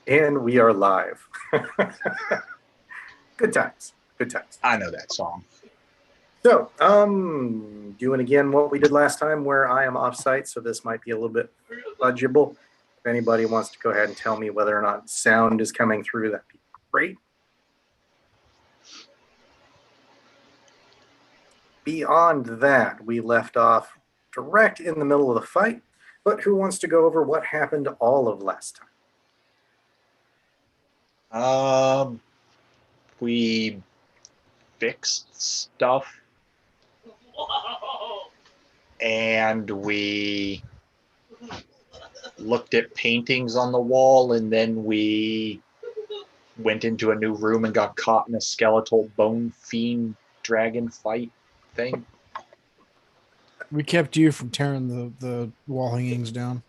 And we are live. Good times. Good times. I know that song. So, doing again what we did last time where I am off-site, so this might be a little bit fudgeable. If anybody wants to go ahead and tell me whether or not sound is coming through, that'd be great. Beyond that, we left off direct in the middle of the fight, but who wants to go over what happened all of last time? We fixed stuff, and we looked at paintings on the wall, and then we went into a new room and got caught in a skeletal bone fiend dragon fight thing. We kept you from tearing the wall hangings down.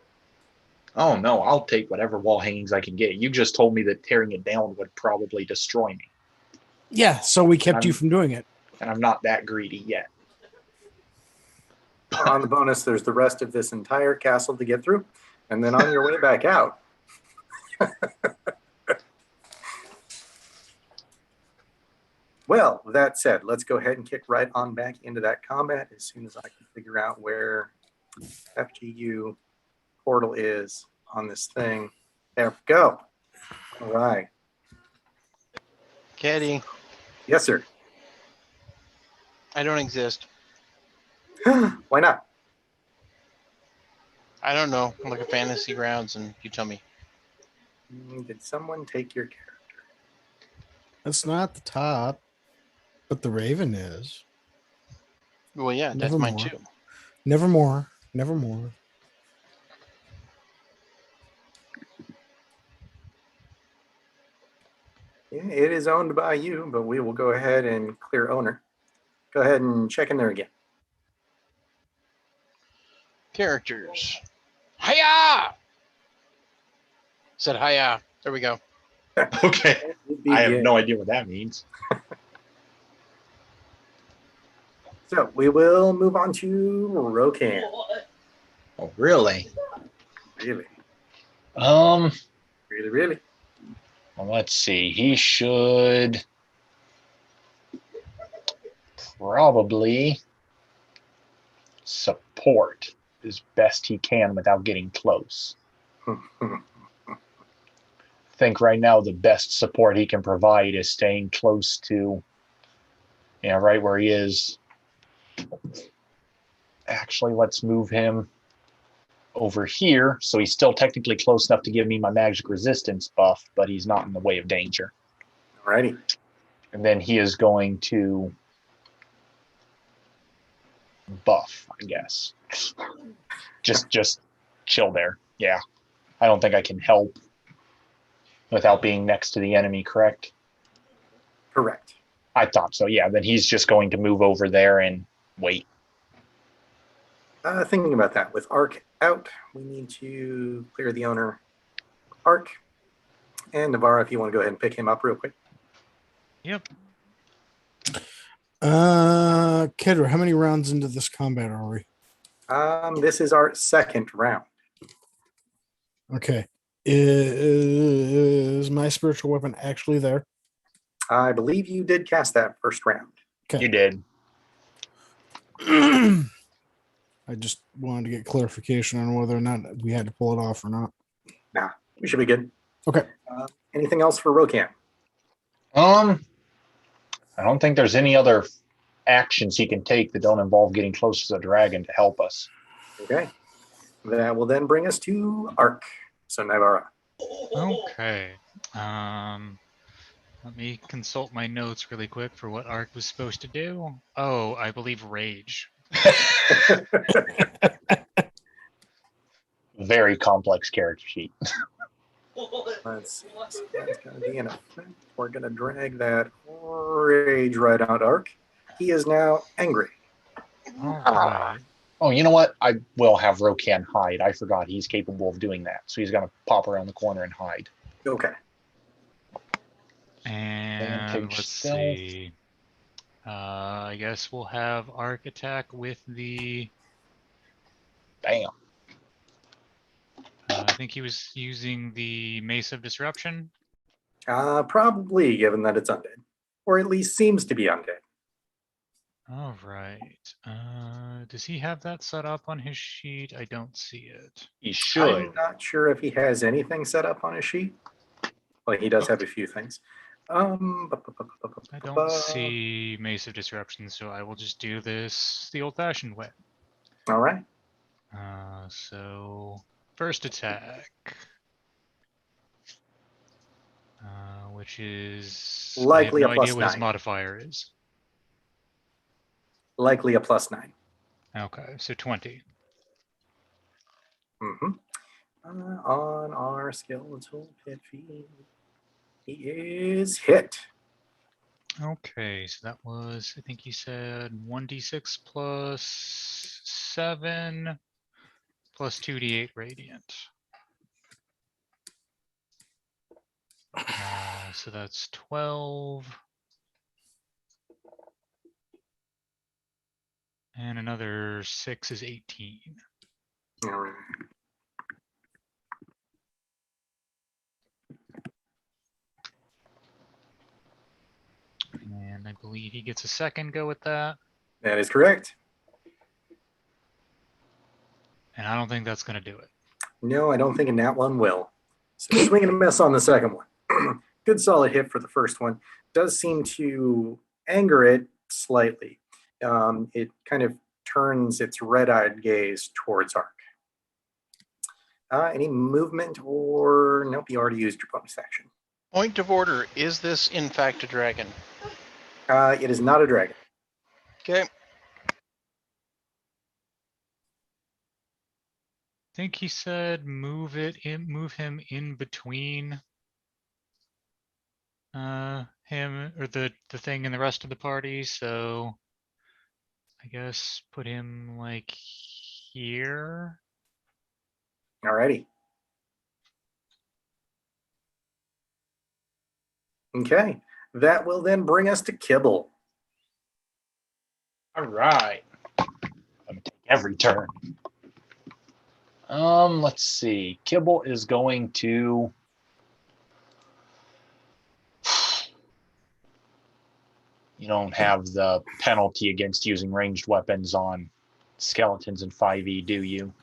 Oh no, I'll take whatever wall hangings I can get. You just told me that tearing it down would probably destroy me. Yeah, so we kept you from doing it. And I'm not that greedy yet. On the bonus, there's the rest of this entire castle to get through, and then on your way back out. Well, that said, let's go ahead and kick right on back into that combat as soon as I can figure out where FGU portal is on this thing. There we go. All right. Caddy, Yes, sir. I don't exist. Why not? I don't know. Look at Fantasy Grounds and you tell me. Did someone take your character? That's not the top, but the Raven is. Well, yeah, that's mine Nevermore. too. Nevermore. Nevermore. Yeah, it is owned by you, but we will go ahead and clear owner. Go ahead and check in there again. Characters. Hiya! Said hiya. There we go. Okay. I have no idea what that means. So we will move on to Rokan. Oh, really? Really? Really? Well, let's see. He should probably support as best he can without getting close. I think right now the best support he can provide is staying close to, right where he is. Actually, let's move him over here, so he's still technically close enough to give me my magic resistance buff, but he's not in the way of danger. Alrighty. And then he is going to buff, I guess. Just chill there. Yeah. I don't think I can help without being next to the enemy, correct? Correct. I thought so, yeah. Then he's just going to move over there and wait. Thinking about that, with Ark out, we need to clear the owner. Ark and Navarra, if you want to go ahead and pick him up real quick. Yep. Kedra, how many rounds into this combat are we? This is our second round. Okay. Is my spiritual weapon actually there? I believe you did cast that first round. Okay. You did. I just wanted to get clarification on whether or not we had to pull it off or not. Nah, we should be good. Okay. Anything else for Rokan? I don't think there's any other actions he can take that don't involve getting close to the dragon to help us. Okay. That will then bring us to Ark. So Navarra. Okay. Let me consult my notes really quick for what Ark was supposed to do. Oh, I believe rage. Very complex character sheet. Let's see. So that's going to be an effect. We're going to drag that rage right out, Ark. He is now angry. All right. Oh, you know what? I will have Rokan hide. I forgot he's capable of doing that. So he's going to pop around the corner and hide. Okay. And let's see. I guess we'll have Arc attack with the Bam. I think he was using the Mace of Disruption. Probably, given that it's undead, or at least seems to be undead. All right. Does he have that set up on his sheet? I don't see it. He should. I'm not sure if he has anything set up on his sheet. Well, he does have a few things. I don't see Mace of Disruption, so I will just do this the old-fashioned way. All right. So first attack, which is Likely I a have no idea plus what his 9. modifier is. Likely a +9. Okay, so 20. Mm-hmm. On our skeletal pit fiend, he is hit. Okay, so that was, I think he said 1d6 plus 7 plus 2d8 radiant. So that's 12. And another 6 is 18. All right. And I believe he gets a second go at that. That is correct. And I don't think that's going to do it. No, I don't think in that one will. So swing and a miss on the second one. Good solid hit for the first one. Does seem to anger it slightly. It kind of turns its red-eyed gaze towards Ark. Any movement or nope? You already used your bonus action. Point of order. Is this in fact a dragon? It is not a dragon. Okay. I think he said move him in between him or the thing and the rest of the party. So I guess put him like here. Alrighty. Okay. That will then bring us to Kibble. All right. I'm gonna take every turn. Let's see. Kibble is going to. You don't have the penalty against using ranged weapons on skeletons in 5e, do you?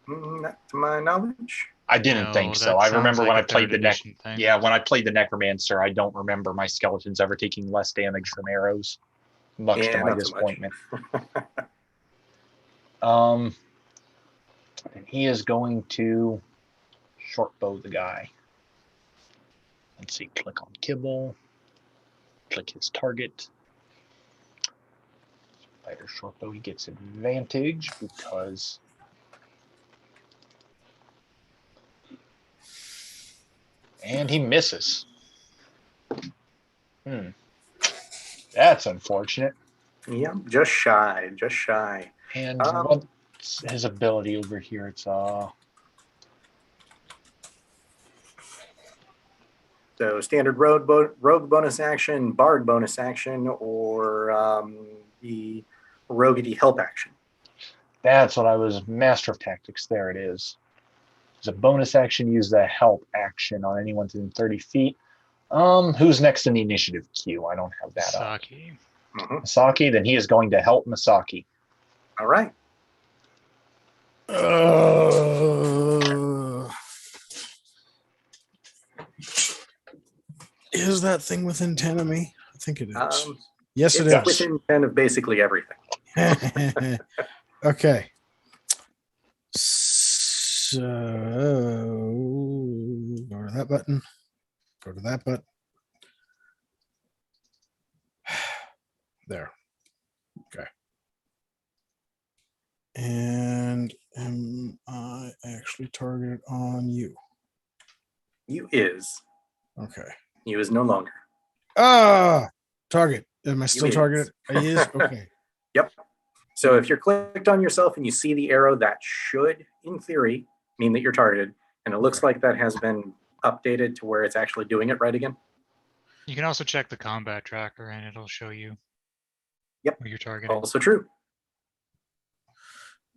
Not to my knowledge. I didn't No, think so. that I sounds remember like when a I played third the edition thing. Yeah, when I played the Necromancer, I don't remember my skeletons ever taking less damage from arrows, much to Yeah, my not so much. disappointment. And he is going to short bow the guy. Let's see, click on Kibble, click his target. Fighter short bow, he gets advantage because and he misses. That's unfortunate. Yeah, just shy, just shy. And what's his ability over here? It's So standard rogue bonus action, bard bonus action, or the roguey help action. that's what I was. Master of Tactics. There it is. As a bonus action, use the help action on anyone within 30 feet. Who's next in the initiative queue? I don't have that up. Saki. Masaki, then he is going to help Masaki. All right. Is that thing within 10 of me? I think it is. Yes, It's it is. within 10 of basically everything. Okay. So go to that button. Go to that button. There. Okay. And am I actually targeted on you? You is. Okay. You is no longer. Target. Am I still is. targeted? I is? Okay. Yep. So if you're clicked on yourself and you see the arrow, that should, in theory, mean that you're targeted. And it looks like that has been updated to where it's actually doing it right again. You can also check the combat tracker and it'll show you Yep. where you're targeting. Also true.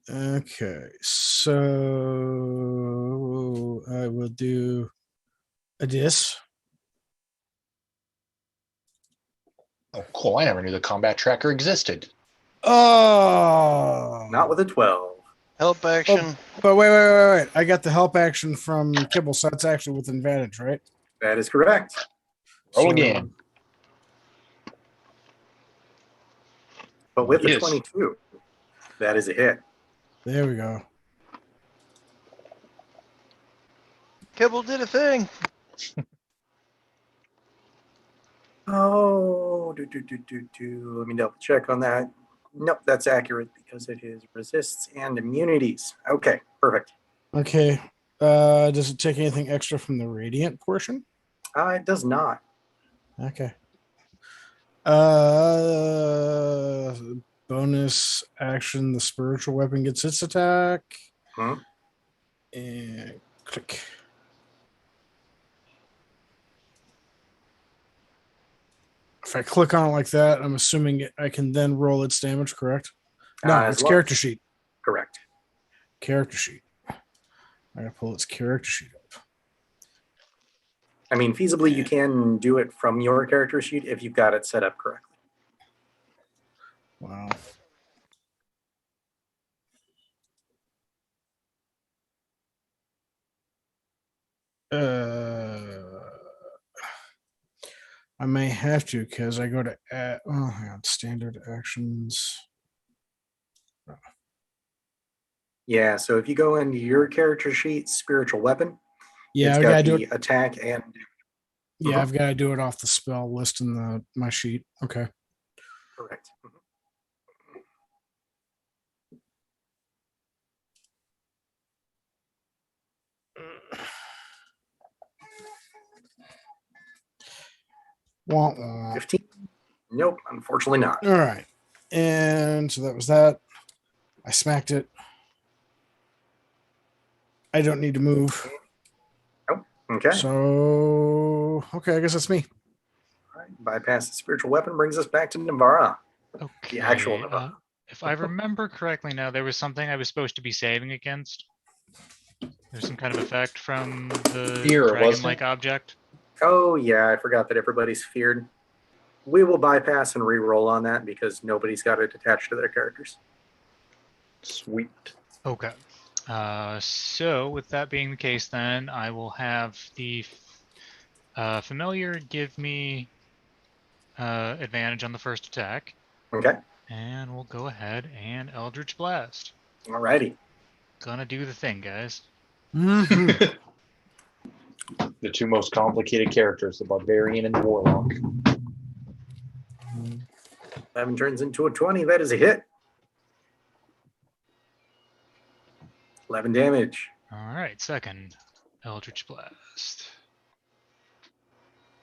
Okay, so I will do a dis. Oh, cool. I never knew the combat tracker existed. Oh, Not with a 12. Help action. but wait. I got the help action from Kibble, so that's actually with advantage, right? That is correct. Roll So- again. But with a Yes. 22, that is a hit. There we go. Kibble did a thing. Oh, let me double check on that. Nope, that's accurate because it is resists and immunities. Okay, perfect. Okay. Does it take anything extra from the radiant portion? It does not. Okay. Bonus action, the spiritual weapon gets its attack. Hmm. And click. If I click on it like that, I'm assuming I can then roll its damage, correct? No, As it's long- character sheet. Correct. Character sheet. I gotta pull its character sheet up. I mean, feasibly, you can do it from your character sheet if you've got it set up correctly. Wow. I may have to because I go to hang on, standard actions. Yeah, so if you go into your character sheet, spiritual weapon, Yeah, it's I got gotta do the it. attack and Yeah, Mhm. I've got to do it off the spell list in my sheet. Okay. correct. Mhm. Wah, wah. 15. Nope, unfortunately not. All right. And so that was that. I smacked it. I don't need to move. Okay. So, okay, I guess that's me. All right. Bypass the spiritual weapon brings us back to Navara. Okay. The actual Navara. If I remember correctly now, there was something I was supposed to be saving against. There's some kind of effect from the Fear, wasn't dragon-like it? object. Oh, yeah, I forgot that everybody's feared. We will bypass and re-roll on that because nobody's got it attached to their characters. Sweet. Okay. So with that being the case, then I will have the familiar give me advantage on the first attack, Okay. and we'll go ahead and Eldritch Blast. Alrighty. Gonna do the thing, guys. Mhm. The two most complicated characters, the barbarian and the warlock. 11 turns into a 20. That is a hit. 11 damage. All right, second Eldritch Blast.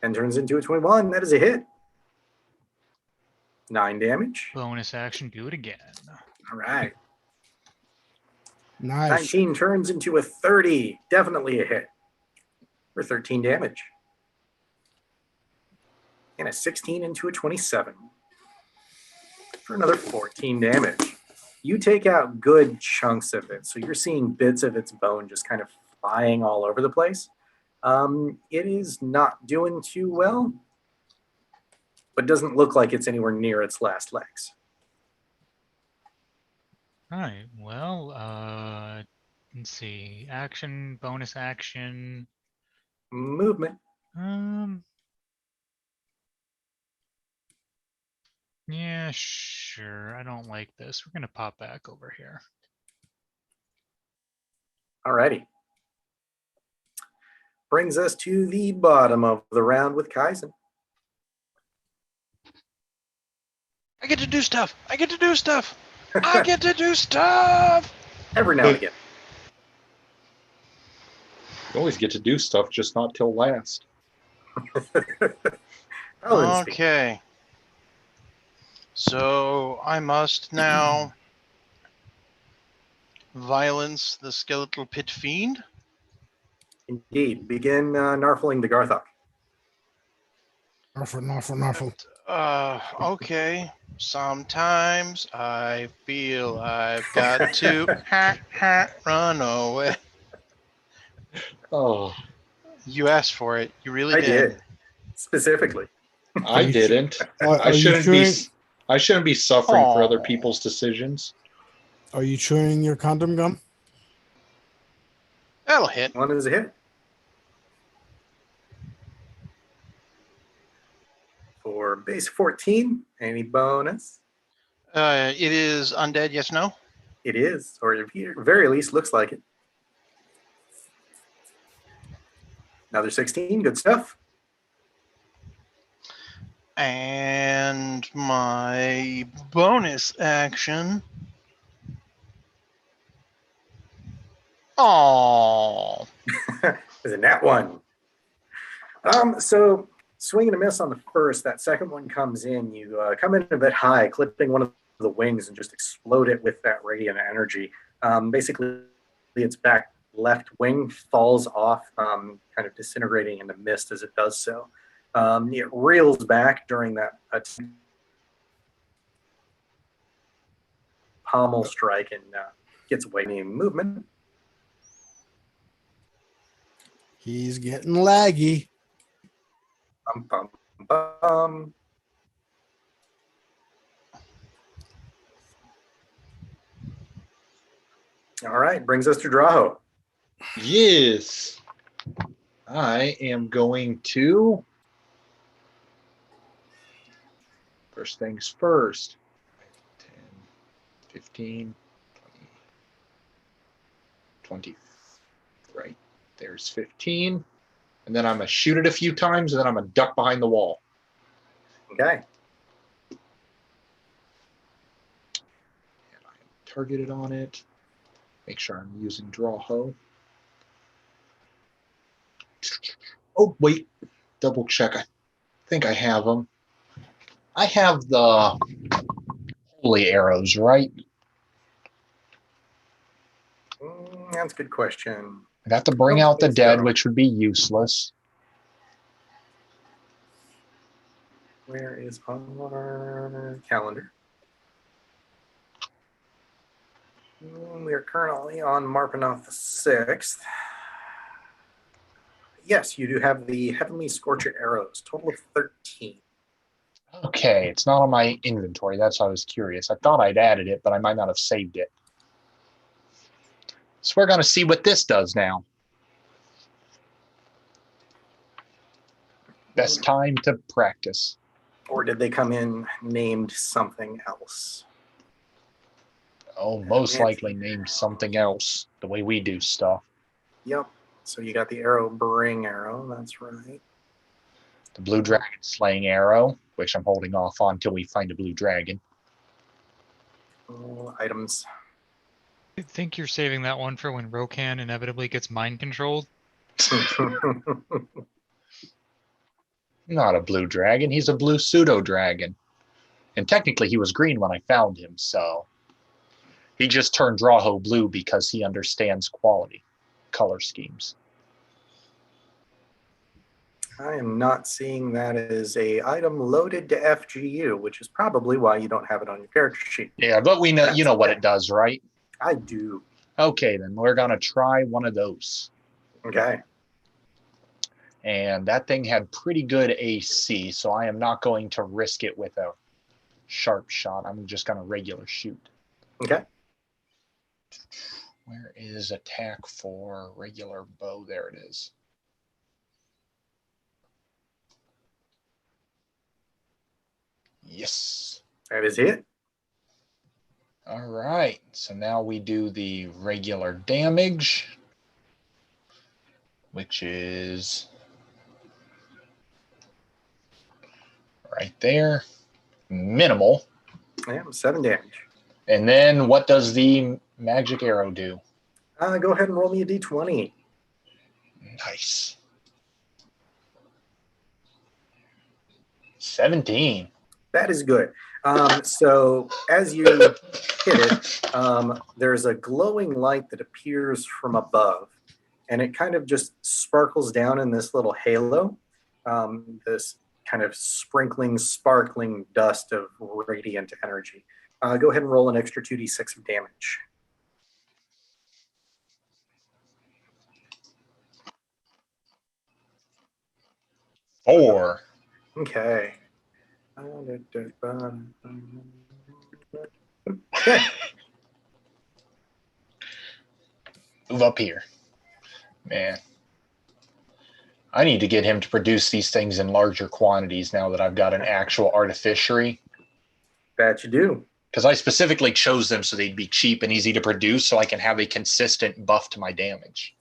10 turns into a 21. That is a hit. 9 damage. Bonus action, do it again. All right. Nice. 19 turns into a 30. Definitely a hit. For 13 damage. And a 16 into a 27. For another 14 damage. You take out good chunks of it. So you're seeing bits of its bone just kind of flying all over the place. It is not doing too well, but doesn't look like it's anywhere near its last legs. All right, well, let's see. Action, bonus action. Movement. Yeah, sure. I don't like this. We're gonna pop back over here. Alrighty. Brings us to the bottom of the round with Kaizen. I get to do stuff. I get to do stuff. I get to do stuff. Every now and again. You always get to do stuff, just not till last. Paladin speak. Okay. So I must now violence the skeletal pit fiend. Indeed. Begin narfling the Garthok. Narfle. Okay. Sometimes I feel I've got to run away. Oh, You asked for it. You really I did. did specifically. I you didn't. Are, I are you shouldn't be. chewing? I shouldn't be suffering for other Aw. people's decisions. Are you chewing your condom gum? That'll hit. One is a hit. For base 14, any bonus? It is undead, yes, no? It is, or at the very least, looks like it. Another 16, good stuff. And my bonus action. Oh, Is a nat 1. So swing and a miss on the first. That second one comes in. You come in a bit high, clipping one of the wings and just explode it with that radiant energy. Basically, its back left wing falls off, kind of disintegrating in the mist as it does so. It reels back during that pommel strike and gets away in movement. He's getting laggy. Bum, bum, bum. All right, brings us to Draho. Yes. I am going to. First things first. 10, 15, 20. Right. There's 15. And then I'm going to shoot it a few times, and then I'm going to duck behind the wall. Okay. And I am targeted on it. Make sure I'm using draw hoe. Oh, wait. Double check. I think I have them. I have the holy arrows, right? That's a good question. I'd have to bring Don't out the think dead, so. which would be useless. Where is our calendar? We are currently on Marpanoth the 6th. Yes, you do have the Heavenly Scorcher arrows, total of 13. Okay, it's not on my inventory. That's why I was curious. I thought I'd added it, but I might not have saved it. So we're going to see what this does now. Best time to practice. Or did they come in named something else? Oh, most Fancy. likely named something else, the way we do stuff. Yep. So you got the arrow bring arrow, that's right. The blue dragon slaying arrow, which I'm holding off on until we find a blue dragon. Items. I think you're saving that one for when Rokan inevitably gets mind controlled. Not a blue dragon, he's a blue pseudo dragon. And technically he was green when I found him, so he just turned Draho blue because he understands quality, color schemes. I am not seeing that as a item loaded to FGU, which is probably why you don't have it on your character sheet. Yeah, but we know That's you know what okay. it does, right? I do. Okay, then we're gonna try one of those. Okay. And that thing had pretty good AC, so I am not going to risk it with a sharp shot. I'm just gonna regular shoot. Okay. Where is attack for regular bow? There it is. Yes. That is it. All right. So now we do the regular damage, which is right there. Minimal. Yeah, 7 damage. And then what does the magic arrow do? Go ahead and roll me a d20. Nice. 17. That is good. So as you hit it, there's a glowing light that appears from above, and it kind of just sparkles down in this little halo. This kind of sprinkling, sparkling dust of radiant energy. Go ahead and roll an extra 2d6 of damage. Four. Okay. Okay. Move up here. Man. I need to get him to produce these things in larger quantities now that I've got an actual artificery. That you do. Because I specifically chose them so they'd be cheap and easy to produce so I can have a consistent buff to my damage.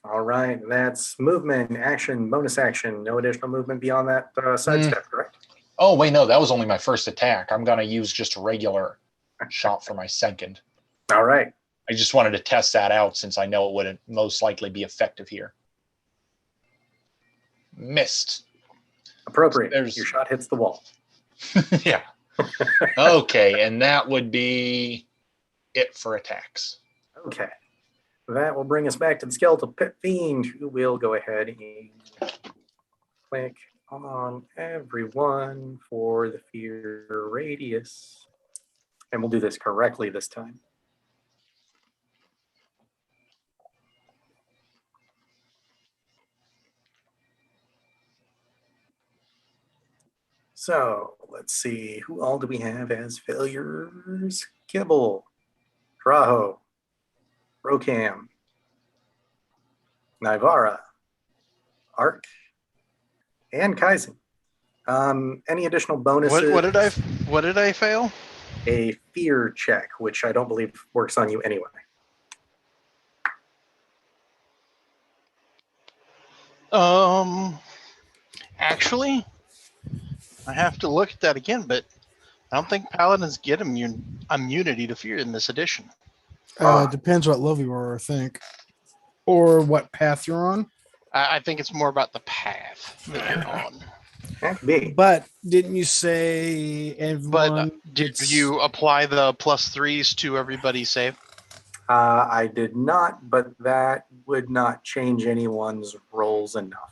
All right. That's movement, action, bonus action. No additional movement beyond that sidestep, correct? Oh, wait, no, that was only my first attack. I'm going to use just a regular shot for my second. All right. I just wanted to test that out since I know it would most likely be effective here. Missed. Appropriate. There's- Your shot hits the wall. Yeah. Okay, and that would be it for attacks. Okay. That will bring us back to the skeletal pit fiend, who will go ahead and click on everyone for the fear radius. And we'll do this correctly this time. So let's see, who all do we have as failures? Kibble, Traho, Rokam, Nivara, Ark, and Kaizen. Any additional bonuses? What did I fail? A fear check, which I don't believe works on you anyway. Actually, I have to look at that again, but I don't think paladins get immunity to fear in this edition. Depends what level you are, I think, or what path you're on. I think it's more about the path that you're on. That be. But didn't you say everyone? But did you apply the +3s to everybody's save? I did not, but that would not change anyone's rolls enough.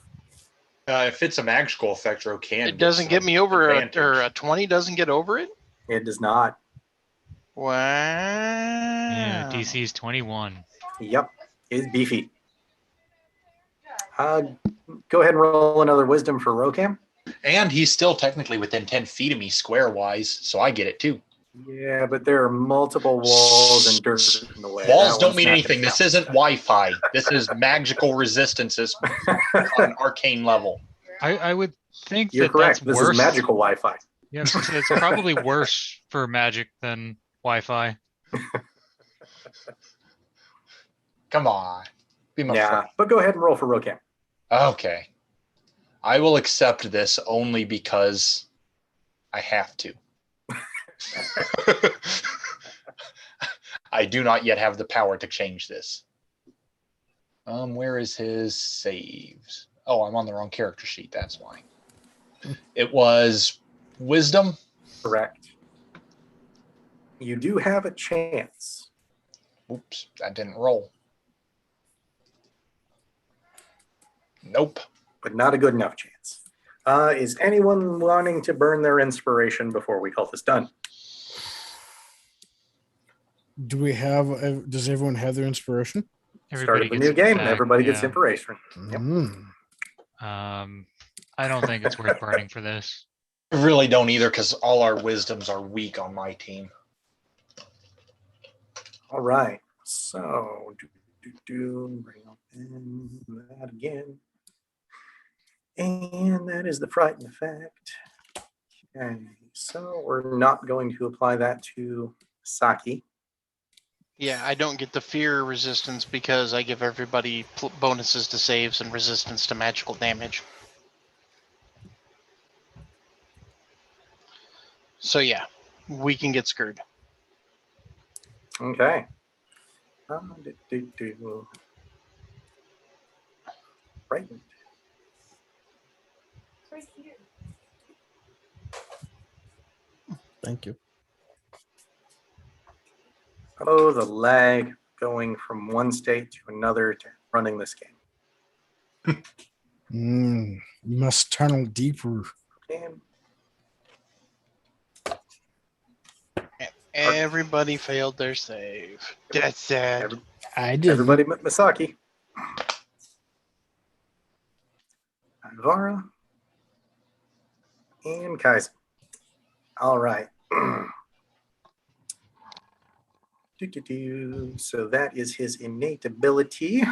If it's a magical effect, can It doesn't get me over a 20 doesn't get over it? It does not. Wow. Yeah, DC is 21. Yep, it's beefy. Go ahead and roll another wisdom for Rokam. And he's still technically within 10 feet of me square-wise, so I get it too. Yeah, but there are multiple walls and dirt in the way. Walls That don't one's mean not anything. gonna This count. isn't Wi-Fi. This is magical resistances on an arcane level. I would think You're that correct. that's This worse. is magical Wi-Fi. Yeah, it's probably worse for magic than Wi-Fi. Come on. Be my Yeah, friend. but go ahead and roll for Rokam. Okay. I will accept this only because I have to. I do not yet have the power to change this. Where is his saves? Oh, I'm on the wrong character sheet. That's why. It was wisdom. Correct. You do have a chance. Oops, that didn't roll. Nope. But not a good enough chance. Is anyone wanting to burn their inspiration before we call this done? Do we have? Does everyone have their inspiration? Start of the gets new it game, back, everybody gets yeah. inspiration. Yep. I don't think it's worth burning for this. I really don't either because all our wisdoms are weak on my team. All right. So, bring up that again. And that is the frighten effect. Okay, so we're not going to apply that to Saki. Yeah, I don't get the fear resistance because I give everybody bonuses to saves and resistance to magical damage. So yeah, we can get screwed. Okay. Frightened. Thank you. Oh, the lag going from one state to another to running this game. You must tunnel deeper. And Everybody failed their save. That's sad. every- I did. everybody but Misaki. Alvara. And Kaiser. All right. So that is his innate ability.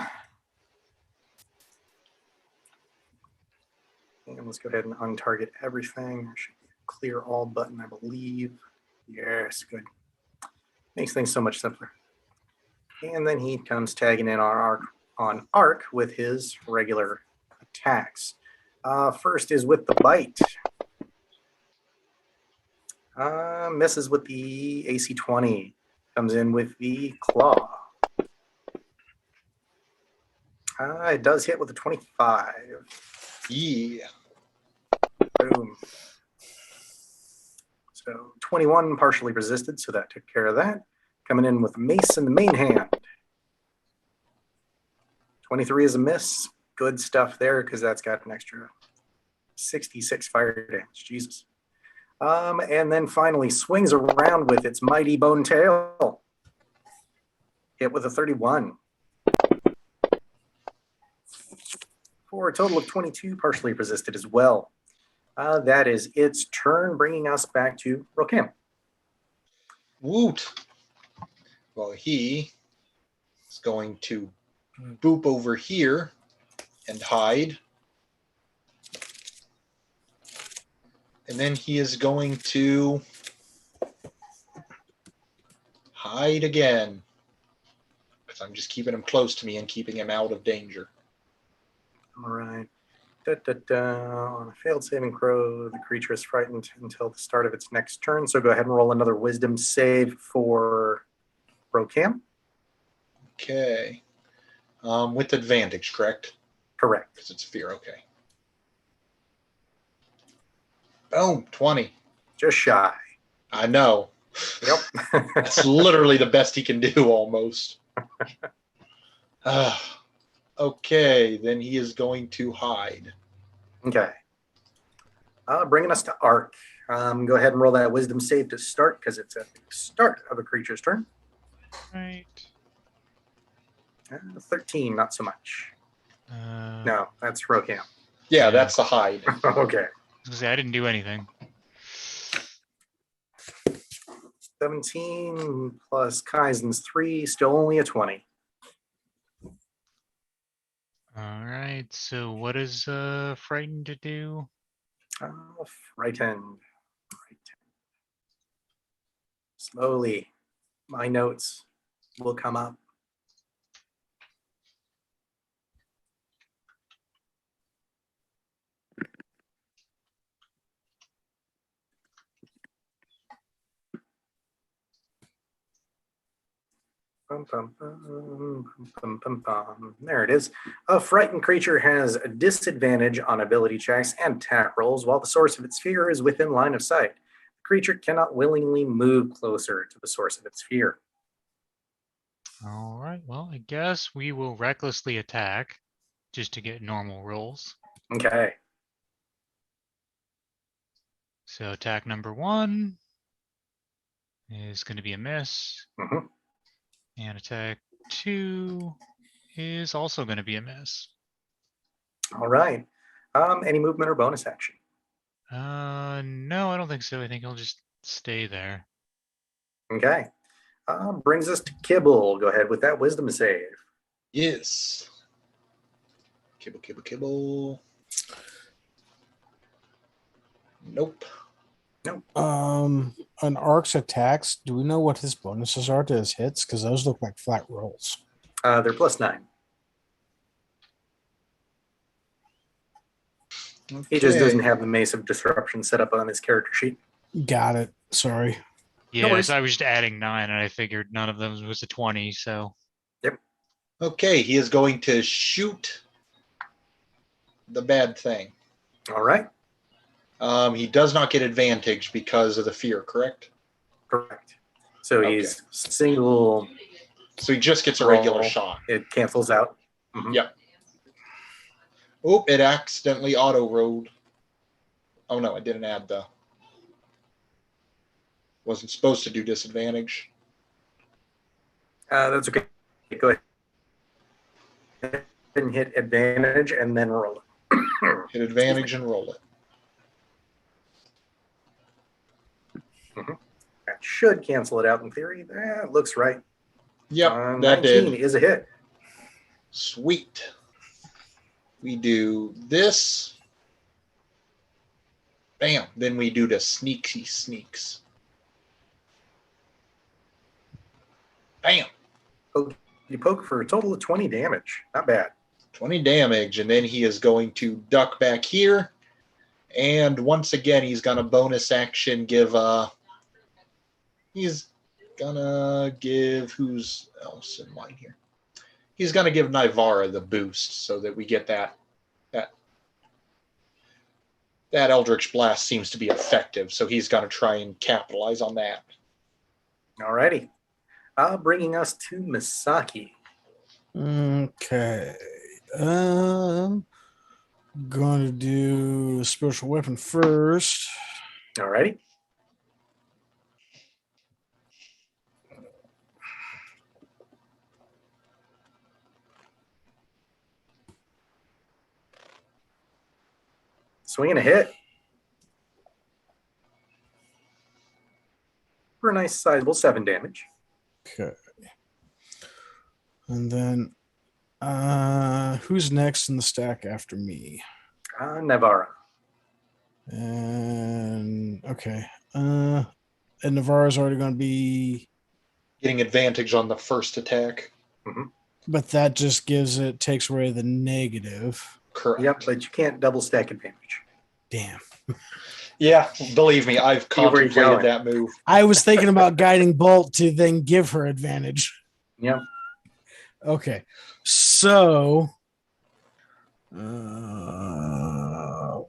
And let's go ahead and untarget everything. There should be a clear all button, I believe. Yes, good. Makes things so much simpler. And then he comes tagging in on arc with his regular attacks. First is with the bite. Misses with the AC 20. Comes in with the claw. It does hit with a 25. Yeah. Boom. So 21 partially resisted, so that took care of that. Coming in with mace in the main hand. 23 is a miss. Good stuff there because that's got an extra 66 fire damage. Jesus. And then finally swings around with its mighty bone tail. Hit with a 31. For a total of 22 partially resisted as well. That is its turn, bringing us back to Rokam. Woot. Well, he is going to boop over here and hide. And then he is going to hide again. Because I'm just keeping him close to me and keeping him out of danger. All right. On a failed saving throw, the creature is frightened until the start of its next turn. So go ahead and roll another wisdom save for Rokam. Okay. With advantage, correct? Correct. Because it's fear, okay. Boom, 20. Just shy. I know. Yep. That's literally the best he can do, almost. Okay, then he is going to hide. Okay. Bringing us to Arc. Go ahead and roll that wisdom save to start because it's at the start of a creature's turn. Right. 13, not so much. No. No, that's Rokam. Yeah, Yeah. that's the hide. Okay. I was gonna say, I didn't do anything. 17 plus Kaizen's 3, still only a 20. All right. So what is frightened to do? Frightened. Slowly, my notes will come up. There it is. A frightened creature has a disadvantage on ability checks and attack rolls while the source of its fear is within line of sight. The creature cannot willingly move closer to the source of its fear. All right. Well, I guess we will recklessly attack just to get normal rolls. Okay. So attack number 1 is going to be a miss. Mhm. And attack 2 is also going to be a miss. All right. Any movement or bonus action? No, I don't think so. I think he'll just stay there. Okay. Brings us to Kibble. Go ahead with that wisdom save. Yes. Kibble, kibble, kibble. Nope. On Arc's attacks, do we know what his bonuses are to his hits? Because those look like flat rolls. They're +9. He just doesn't have the Mace of Disruption set up on his character sheet. Got it. Sorry. Yeah, worries. so I was just adding 9, and I figured none of them was a 20. So Okay, he is going to shoot the bad thing. All right. He does not get advantage because of the fear, correct? Correct. So he's single. So he just gets a regular Roll. shot. It cancels out. Mhm. Yep. Oh, it accidentally auto-rolled. Oh no, I didn't add the... Wasn't supposed to do disadvantage. That's okay. Go ahead and hit advantage and then roll it. Hit advantage and roll it. That should cancel it out in theory. That looks right. Yep, that 19 did. is a hit. Sweet. We do this. Bam. Then we do the sneaky sneaks. Bam. You poke for a total of 20 damage. Not bad. 20 damage. And then he is going to duck back here. And once again, he's going to bonus action give... He's going to give... Who's else in line here? He's going to give Nivara the boost so that we get that Eldritch Blast seems to be effective. So he's going to try and capitalize on that. Alrighty. Bringing us to Misaki. Okay. Going to do spiritual weapon first. Alrighty. Swinging a hit. For a nice sizable 7 damage. Okay. And then who's next in the stack after me? Navara. And okay. And Navarro's already going to be, Getting advantage on the first attack. but that just takes away the negative. Correct. Yep, but you can't double stack advantage. Damn. Yeah, believe me, I've See where you're contemplated going. that move. I was thinking about guiding bolt to then give her advantage. Yep. Okay. So I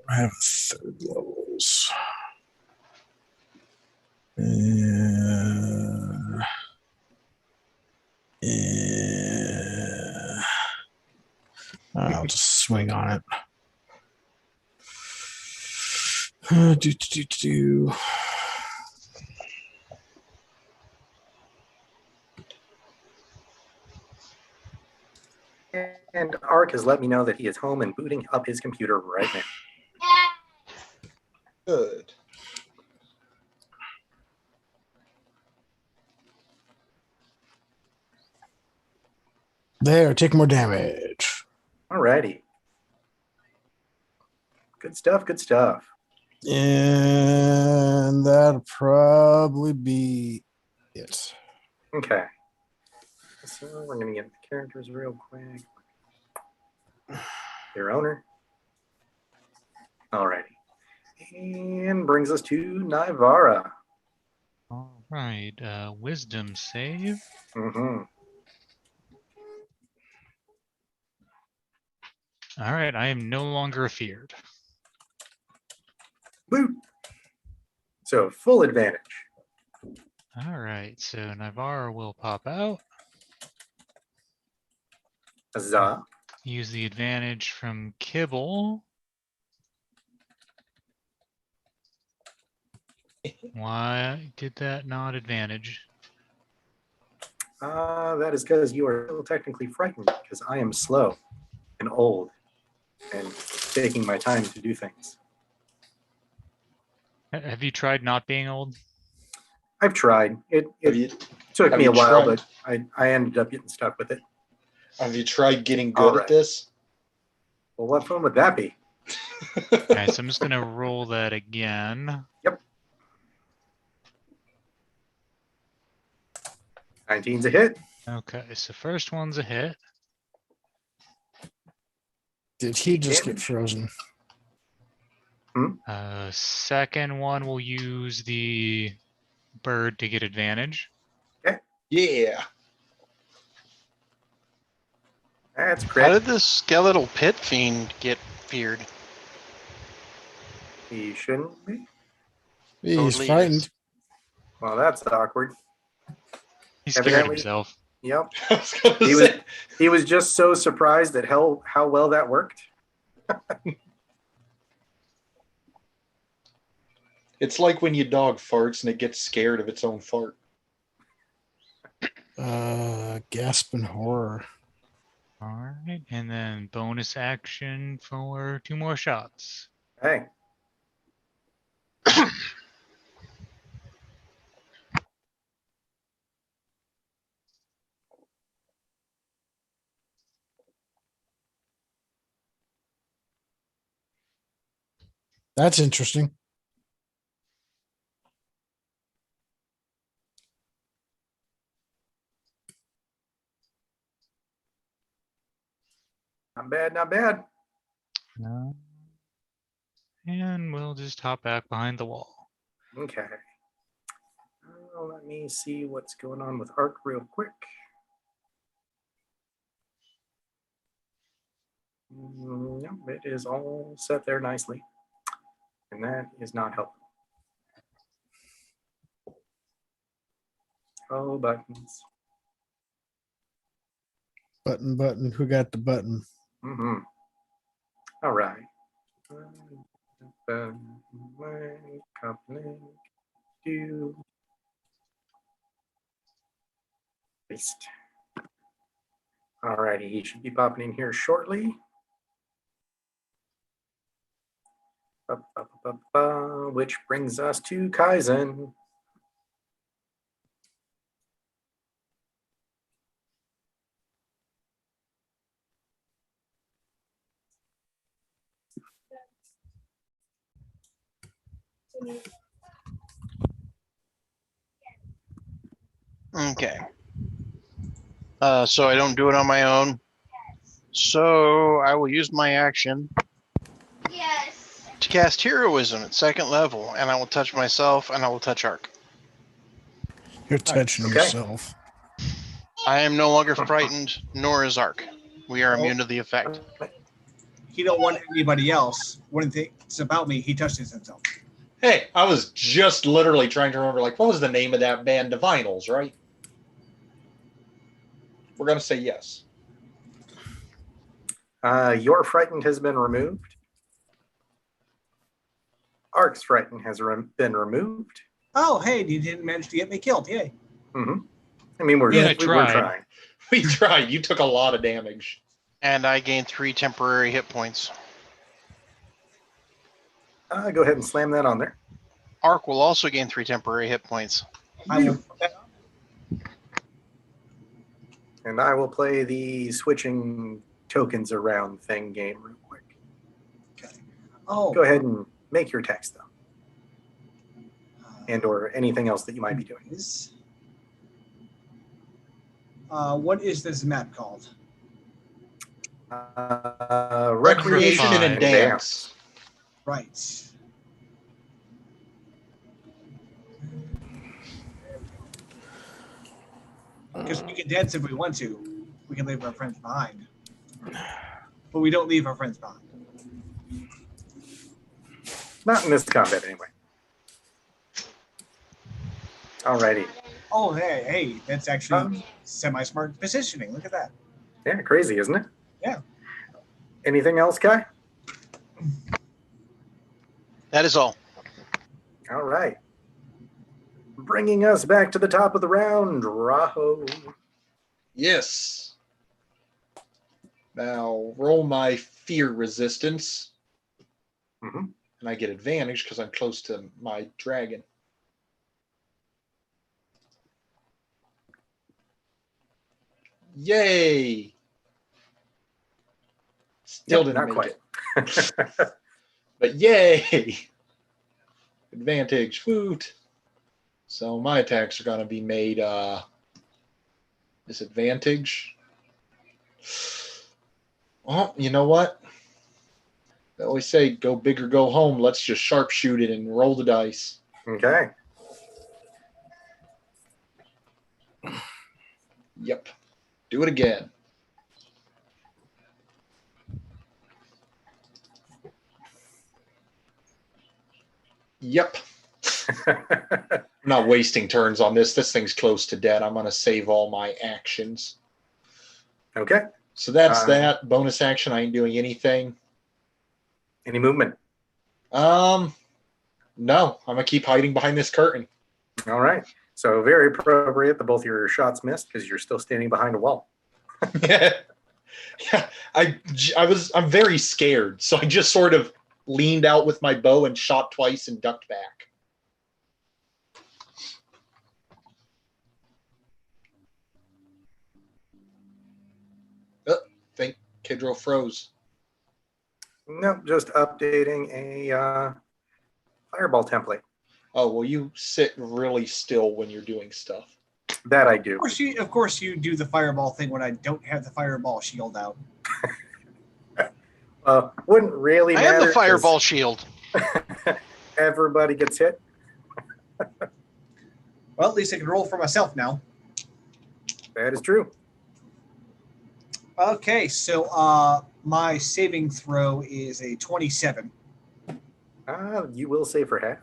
have third levels. I'll just swing on it. Do. And Ark has let me know that he is home and booting up his computer right now. Good. There, take more damage. Alrighty. Good stuff, good stuff. And that'll probably be it. Okay. So we're going to get the characters real quick. Their owner. Alrighty. And brings us to Nivara. All right. Wisdom save. Mm-hmm. All right. I am no longer afeared. Boot. So full advantage. All right. So Navarre will pop out. Huzzah. Use the advantage from Kibble. Why did that not advantage? That is because you are still technically frightened because I am slow and old and taking my time to do things. Have you tried not being old? I've tried. It took have me a you while, tried? but I ended up getting stuck with it. Have you tried getting good Alright. at this? Well, what fun would that be? All right, so I'm just gonna roll that again. 19's a hit. Okay, so first one's a hit. Did he just get Damage. frozen? Second one will use the bird to get advantage. Yeah. That's How crit. did this skeletal pit fiend get feared? He shouldn't be. He's Totally frightened. is. Well, that's awkward. He scared Evidently- himself. Yep. I was gonna He was say, he was just so surprised at how well that worked. It's like when your dog farts and it gets scared of its own fart. Gasp in horror. All right, and then bonus action for 2 more shots. Hey. That's interesting. Not bad, not bad. No. And we'll just hop back behind the wall. Okay. Let me see what's going on with Arc real quick. Yep, it is all set there nicely. And that is not helpful. Oh, buttons. Button. Who got the button? Mm-hmm. All right. Paste. All righty, he should be popping in here shortly. Which brings us to Kaizen. Okay. So I don't do it on my own. So I will use my action to cast Heroism at 2nd level, and I will touch myself, and I will touch Arc. You're touching Okay. yourself. I am no longer frightened, nor is Arc. We are immune to the effect. He don't want anybody else. When it's about me, he touches himself. Hey, I was just literally trying to remember, like, what was the name of that band? Divinals, right? We're going to say yes. Your frightened has been removed. Arc's frightened has been removed. Oh, hey, you didn't manage to get me killed. Yay. Mm-hmm. I mean, we're Yeah, I we're tried. trying. We tried. You took a lot of damage. And I gain 3 temporary hit points. Go ahead and slam that on there. Arc will also gain 3 temporary hit points. I will. And I will play the switching tokens around thing game real quick. Oh, Go ahead and make your text, though. And or anything else that you might be doing. What is this map called? Recreation and Five. dance. Right. Because we can dance if we want to. We can leave our friends behind. But we don't leave our friends behind. Not in this combat, anyway. Alrighty. Oh, hey, that's actually semi-smart positioning. Look at that. Yeah, crazy, isn't it? Yeah. Anything else, Kai? That is all. All right. Bringing us back to the top of the round, Raho. Yes. Now roll my fear resistance. Mm-hmm. And I get advantage because I'm close to my dragon. Yay! Still Yep, didn't not make quite. it. But yay! Advantage, woot. So my attacks are going to be made disadvantage. Well, you know what? They always say go big or go home. Let's just sharpshoot it and roll the dice. Okay. Yep. Do it again. Yep. I'm not wasting turns on this. This thing's close to dead. I'm going to save all my actions. Okay. So that's that. Bonus action, I ain't doing anything. Any movement? No, I'm gonna keep hiding behind this curtain. All right. So very appropriate that both your shots missed because you're still standing behind a wall. Yeah, I'm very scared, so I just sort of leaned out with my bow and shot twice and ducked back. Oh, think Kidro froze. Nope, just updating a fireball template. Oh, well, you sit really still when you're doing stuff. That I do. Of course, you do the fireball thing when I don't have the fireball shield out. Wouldn't really I matter. have the 'cause fireball shield. Everybody gets hit. Well, at least I can roll for myself now. That is true. Okay, so my saving throw is a 27 You will save for half.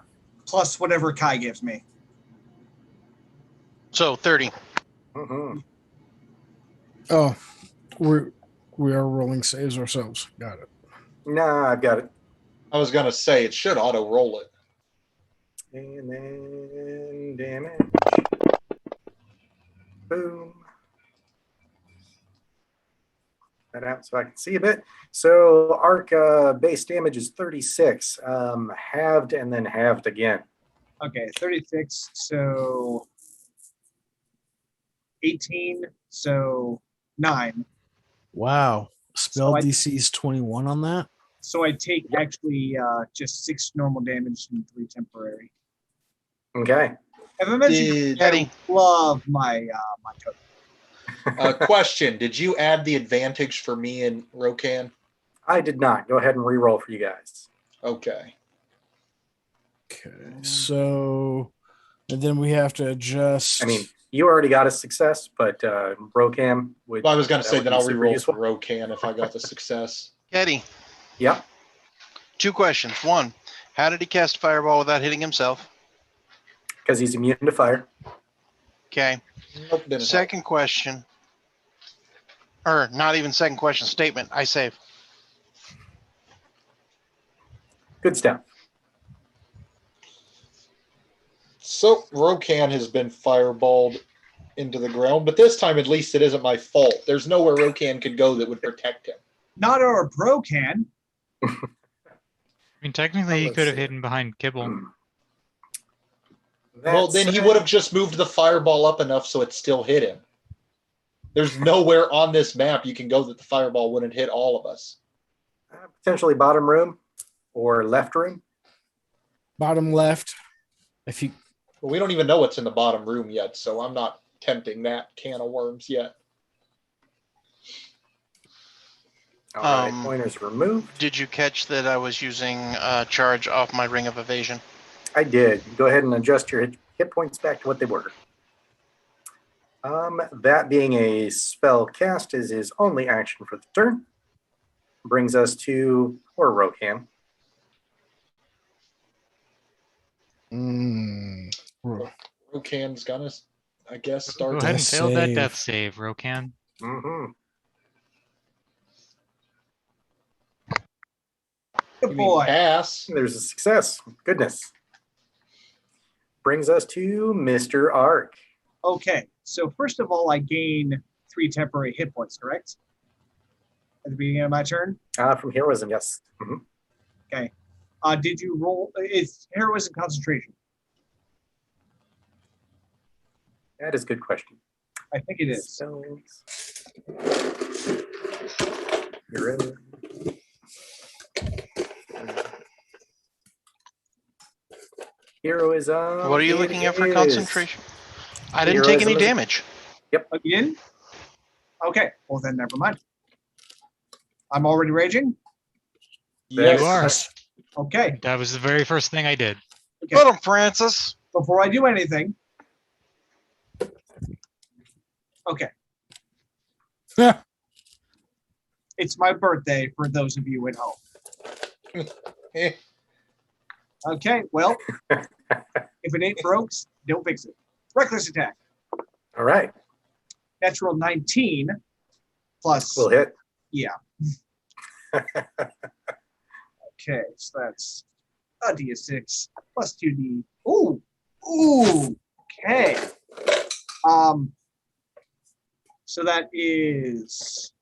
plus whatever Kai gives me. So 30. Mm-hmm. Oh, we are rolling saves ourselves. Got it. Nah, I've got it. I was gonna say it should auto roll it. And then damage. Boom. That out so I can see a bit. So arc base damage is 36, halved and then halved again. Okay, 36, so 18, so 9. Wow. Spell So I- DC is 21 on that. So I take actually just 6 normal damage and 3 temporary. Okay. Have I mentioned Eddie. I love my my token? Question: did you add the advantage for me and Rokan? I did not. Go ahead and re-roll for you guys. Okay. Okay. So, and then we have to adjust. I mean, you already got a success, but Brocam would. Well, I was gonna that say would that be I'll super re-roll useful. for Rokan if I got the success. Eddie, Yep. 2 questions. 1, how did he cast fireball without hitting himself? Because he's immune to fire. Okay. Nope, didn't help. Second question, or not even second question, statement. I save. Good stuff. So Rokan has been fireballed into the ground, but this time at least it isn't my fault. There's nowhere Rokan could go that would protect him. Not our bro can. I mean, technically, he Let's could have see. hidden behind Kibble. Well, then he would have just moved the fireball up enough so it still hit him. There's nowhere on this map you can go that the fireball wouldn't hit all of us. Potentially bottom room or left room. bottom left. If you Well, we don't even know what's in the bottom room yet, so I'm not tempting that can of worms yet. All right, Um, pointers removed. Did you catch that I was using charge off my ring of evasion? I did. Go ahead and adjust your hit points back to what they were. That being a spell cast is his only action for the turn. Brings us to poor Rokan. Rokan's gonna, I guess, start. Go ahead and Death fail that save. death save, Rokan. Mm-hmm. Good You mean boy. pass? There's a success. Goodness. Brings us to Mr. Ark. Okay, so first of all, I gain 3 temporary hit points, correct? At the beginning of my turn? From heroism, yes. Mhm. Okay. Did you roll? It's heroism concentration. That is a good question. I think it is. Spells. Heroism. Heroism. What are you it looking at for is. concentration? I didn't take any Heroism is- damage. Again? Okay, well then never mind. I'm already raging? Yes. You are. Okay, That was the very first thing I did. okay. Let him, Francis. Before I do anything. Okay. It's my birthday for those of you at home. Eh. Okay, well, if it ain't broke, don't fix it. Reckless attack. All right. Natural 19 plus. We'll hit. Yeah. Okay, so that's a d6 plus 2d. Ooh. Okay. So that is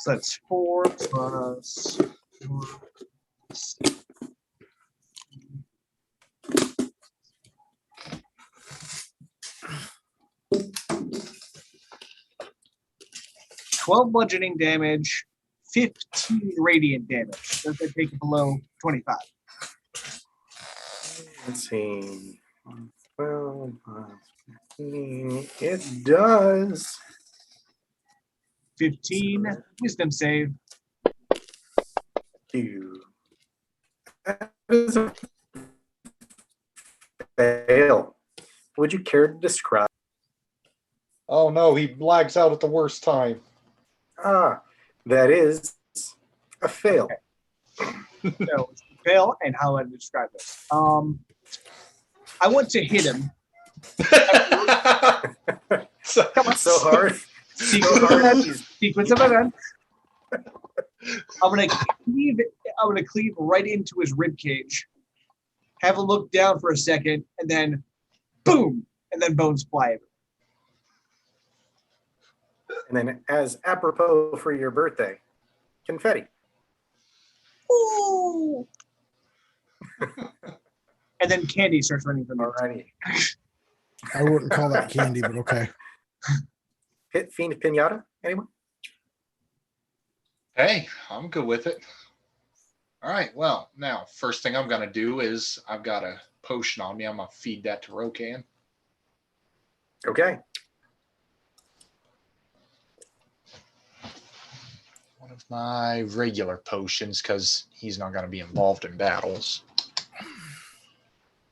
that's 4 plus 4. 12 bludgeoning damage, 15 radiant damage. Does that take it below 25? Let's see. 12 plus 15. It does. 15 wisdom save. Do. That is a fail. Would you care to describe? Oh no, he blags out at the worst time. That is a fail. So fail, and how I describe this. I want to hit him. So- So hard. Sequence of events. I'm gonna cleave right into his rib cage. Have a look down for a second, and then boom, and then bones fly. And then, as apropos for your birthday, confetti. Ooh. And then candy starts running from me. Alrighty. I wouldn't call that candy, but okay. Fiend pinata? Anyone? Hey, I'm good with it. All right, well, now, first thing I'm going to do is I've got a potion on me. I'm going to feed that to Rokan. Okay. One of my regular potions, because he's not going to be involved in battles.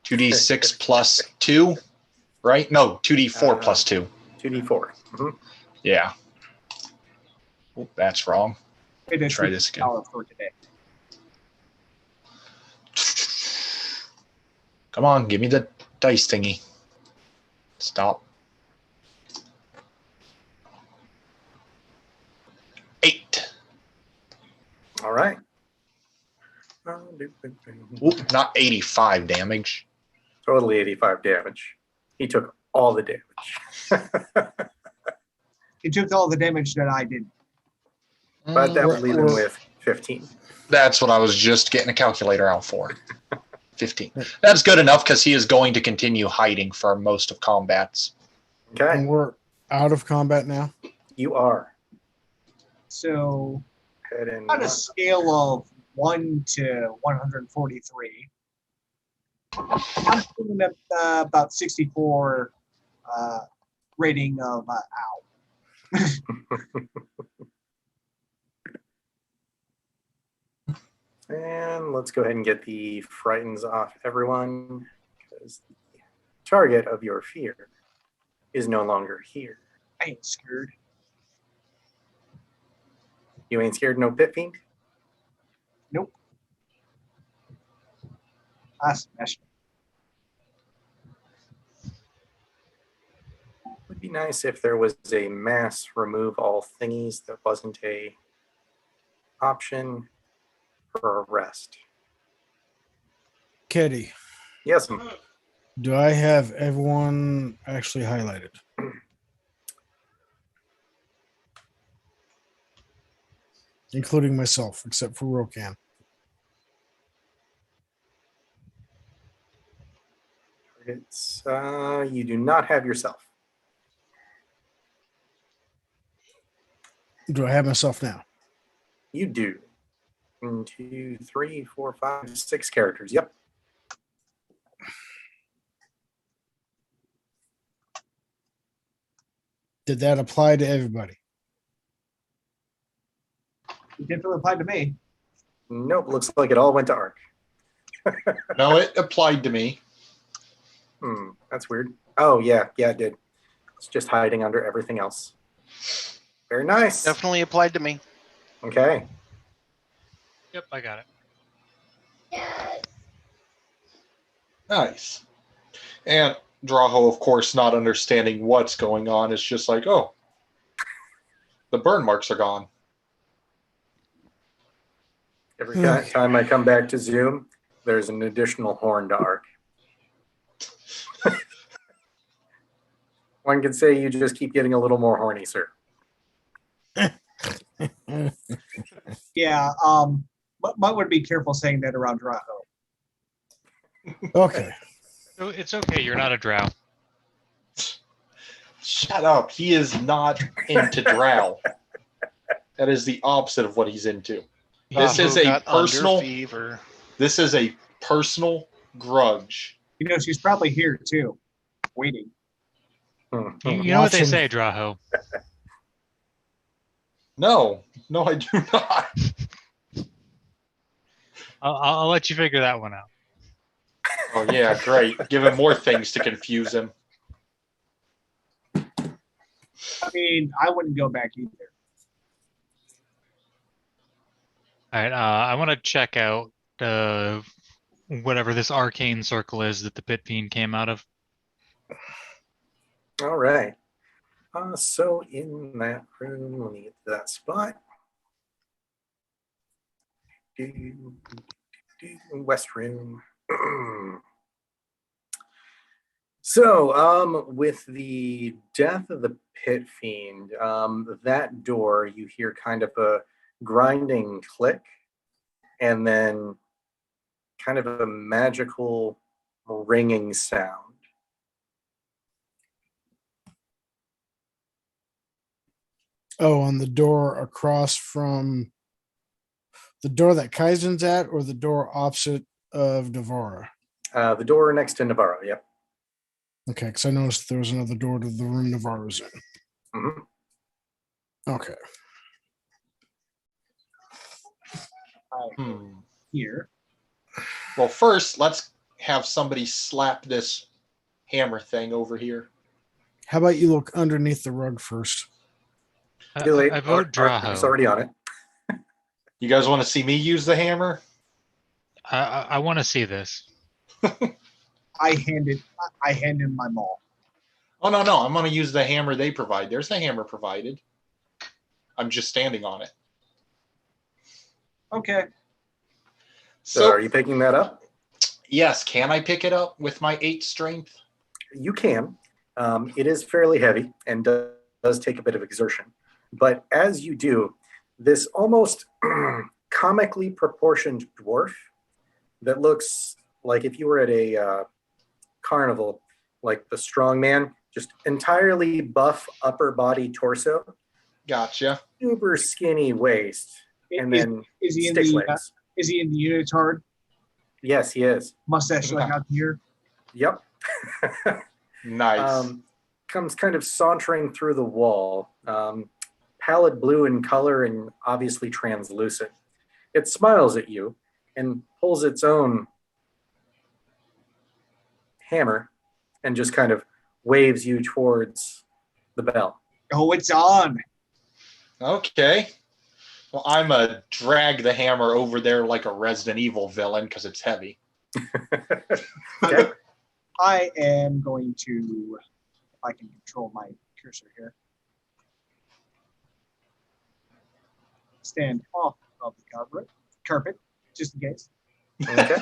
2d6 plus 2, right? No, 2d4 plus 2. 2d4. Mhm. Yeah. Oh, that's wrong. It is Try this again. $3 for today. Come on, give me the dice thingy. Stop. 8. All right. Oop, not 85 damage. Totally 85 damage. He took all the damage. He took all the damage that I did. But that would leave him We're- with 15. That's what I was just getting a calculator out for. 15. That's good enough because he is going to continue hiding for most of combats. Okay. And we're out of combat now. You are. So Head and on a scale of 1 to 143, I'm feeling about 64 rating of ow. And let's go ahead and get the frightens off everyone, because the target of your fear is no longer here. I ain't scared. You ain't scared, no pit fiend? Nope. I smashed it. Would be nice if there was a mass remove all thingies that wasn't a option for a rest. Kitty, Yes, do I have everyone actually highlighted? Including myself, except for Rokan. it's you do not have yourself. Do I have myself now? You do. 1, 2, 3, 4, 5, 6 characters. Yep. Did that apply to everybody? It definitely applied to me. Nope. Looks like it all went to Ark. No, it applied to me. That's weird. Oh yeah, it did. It's just hiding under everything else. Very nice. Definitely applied to me. Okay. Yep, I got it. Nice. And Draho, of course, not understanding what's going on, is just like, oh, the burn marks are gone. Every time I come back to Zoom, there's an additional horn to arc. One could say you just keep getting a little more horny, sir. Yeah. But would be careful saying that around Draho. Okay. So it's okay. You're not a drow. Shut up. He is not into drow. That is the opposite of what he's into. This Draho is a got under personal fever. This is a personal grudge. You know, she's probably here too, waiting. You know what they Watching. say, Draho. No, I do not. I'll let you figure that one out. Oh yeah, great. Give him more things to confuse him. I mean, I wouldn't go back either. All right. I want to check out whatever this arcane circle is that the pit fiend came out of. All right. So in that room, let me get to that spot. West room. So, with the death of the pit fiend, that door, you hear kind of a grinding click, and then kind of a magical ringing sound. Oh, on the door across from the door that Kaizen's at, or the door opposite of Navarra? The door next to Navarro, yep. Okay, because I noticed there was another door to the room Navarro's in. Mhm. Okay. Here. Well, first, let's have somebody slap this hammer thing over here. How about you look underneath the rug first? Too late. I vote It's Draho. already on it. You guys want to see me use the hammer? I want to see this. I hand him my maul. Oh, no. I'm going to use the hammer they provide. There's the hammer provided. I'm just standing on it. Okay. So are you picking that up? Yes. Can I pick it up with my 8 strength? You can. It is fairly heavy and does take a bit of exertion. But as you do, this almost comically proportioned dwarf that looks like if you were at a carnival, like the strong man, just entirely buff upper body torso, Gotcha. super skinny waist, and then Is he in stick the legs. is he in the unitard? Yes, he is. Mustache like out here? Yep. Nice. Comes kind of sauntering through the wall, pallid blue in color and obviously translucent. It smiles at you and pulls its own hammer and just kind of waves you towards the bell. Oh, it's on. Okay. Well, I'm a drag the hammer over there like a Resident Evil villain because it's heavy. Okay. I am going to, if I can control my cursor here, stand off of the carpet, just in case. Okay.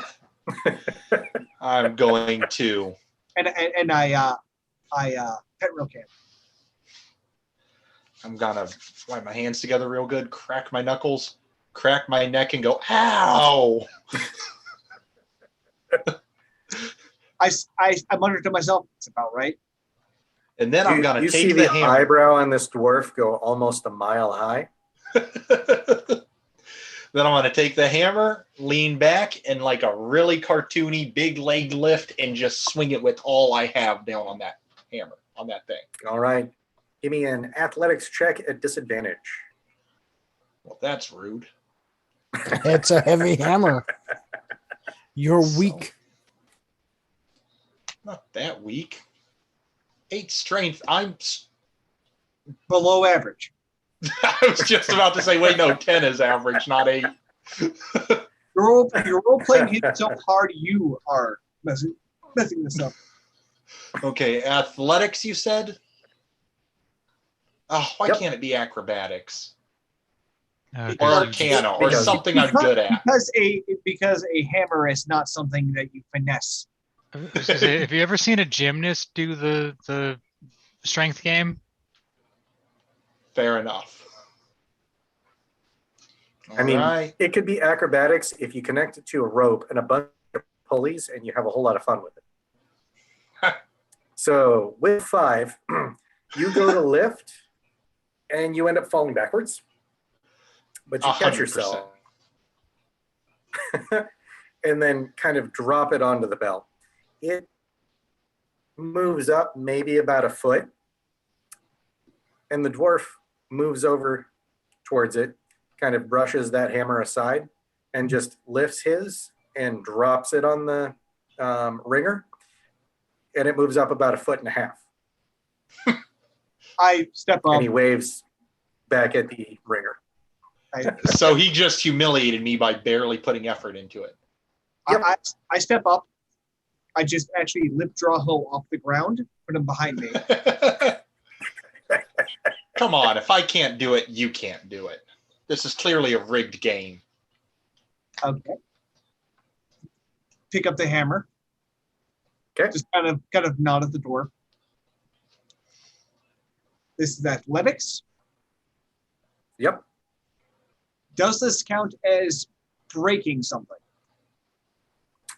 I'm going to. And I pet real can. I'm gonna wipe my hands together real good, crack my knuckles, crack my neck, and go, ow! I muttered to myself, it's about right. And then I'm gonna you take see the the hammer. eyebrow on this dwarf go almost a mile high. Then I'm gonna take the hammer, lean back, and like a really cartoony big leg lift, and just swing it with all I have down on that hammer, on that thing. All right. Give me an athletics check at disadvantage. Well, that's rude. It's a heavy hammer. You're So- weak. Not that weak. 8 strength. I'm. Below average. I was just about to say, wait, no, 10 is average, not 8. Your role playing hit so hard you are messing this up. Okay, athletics, you said? Oh, why Yep. can't it be acrobatics? Or Because arcana, or because- something I'm good at. Because a hammer is not something that you finesse. I was gonna say, have you ever seen a gymnast do the strength game? Fair enough. I mean, Alright. it could be acrobatics if you connect it to a rope and a bunch of pulleys and you have a whole lot of fun with it. So with 5, you go to lift and you end up falling backwards, but you catch 100%. yourself and then kind of drop it onto the bell. It moves up maybe about a foot, and the dwarf moves over towards it, kind of brushes that hammer aside, and just lifts his and drops it on the ringer, and it moves up about 1.5 feet. I step up. And he waves back at the ringer. So he just humiliated me by barely putting effort into it. Yep. I step up. I just actually lift Drawho off the ground, put him behind me. Come on, if I can't do it, you can't do it. This is clearly a rigged game. Okay. Pick up the hammer. Okay. Just kind of nod at the door. This is athletics. Yep. Does this count as breaking something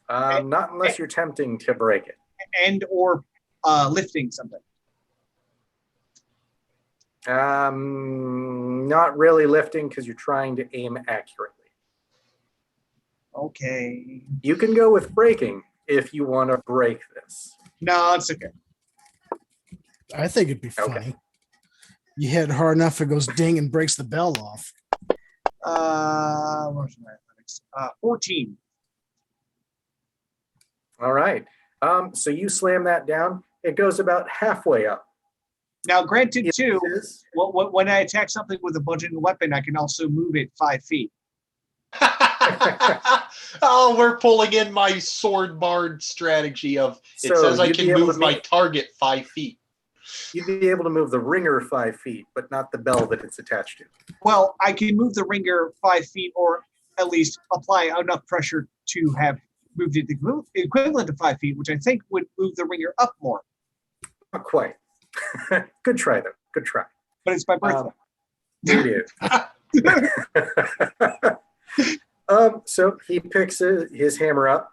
Not unless you're tempting to break it. and or lifting something? Not really lifting because you're trying to aim accurately. Okay. You can go with breaking if you want to break this. No, it's okay. I think it'd be Okay. funny. You hit it hard enough, it goes ding and breaks the bell off. Where's my athletics? 14. All right. So you slam that down. It goes about halfway up. Now, granted, It too, is- when I attack something with a bludgeoning weapon, I can also move it 5 feet. Oh, we're pulling in my sword bard strategy of it So says I you'd be can able move to my make- target 5 feet. You'd be able to move the ringer 5 feet, but not the bell that it's attached to. Well, I can move the ringer 5 feet, or at least apply enough pressure to have moved it equivalent to 5 feet, which I think would move the ringer up more. Not quite. Good try, though. Good try. But it's my birthday. It is. So he picks his hammer up,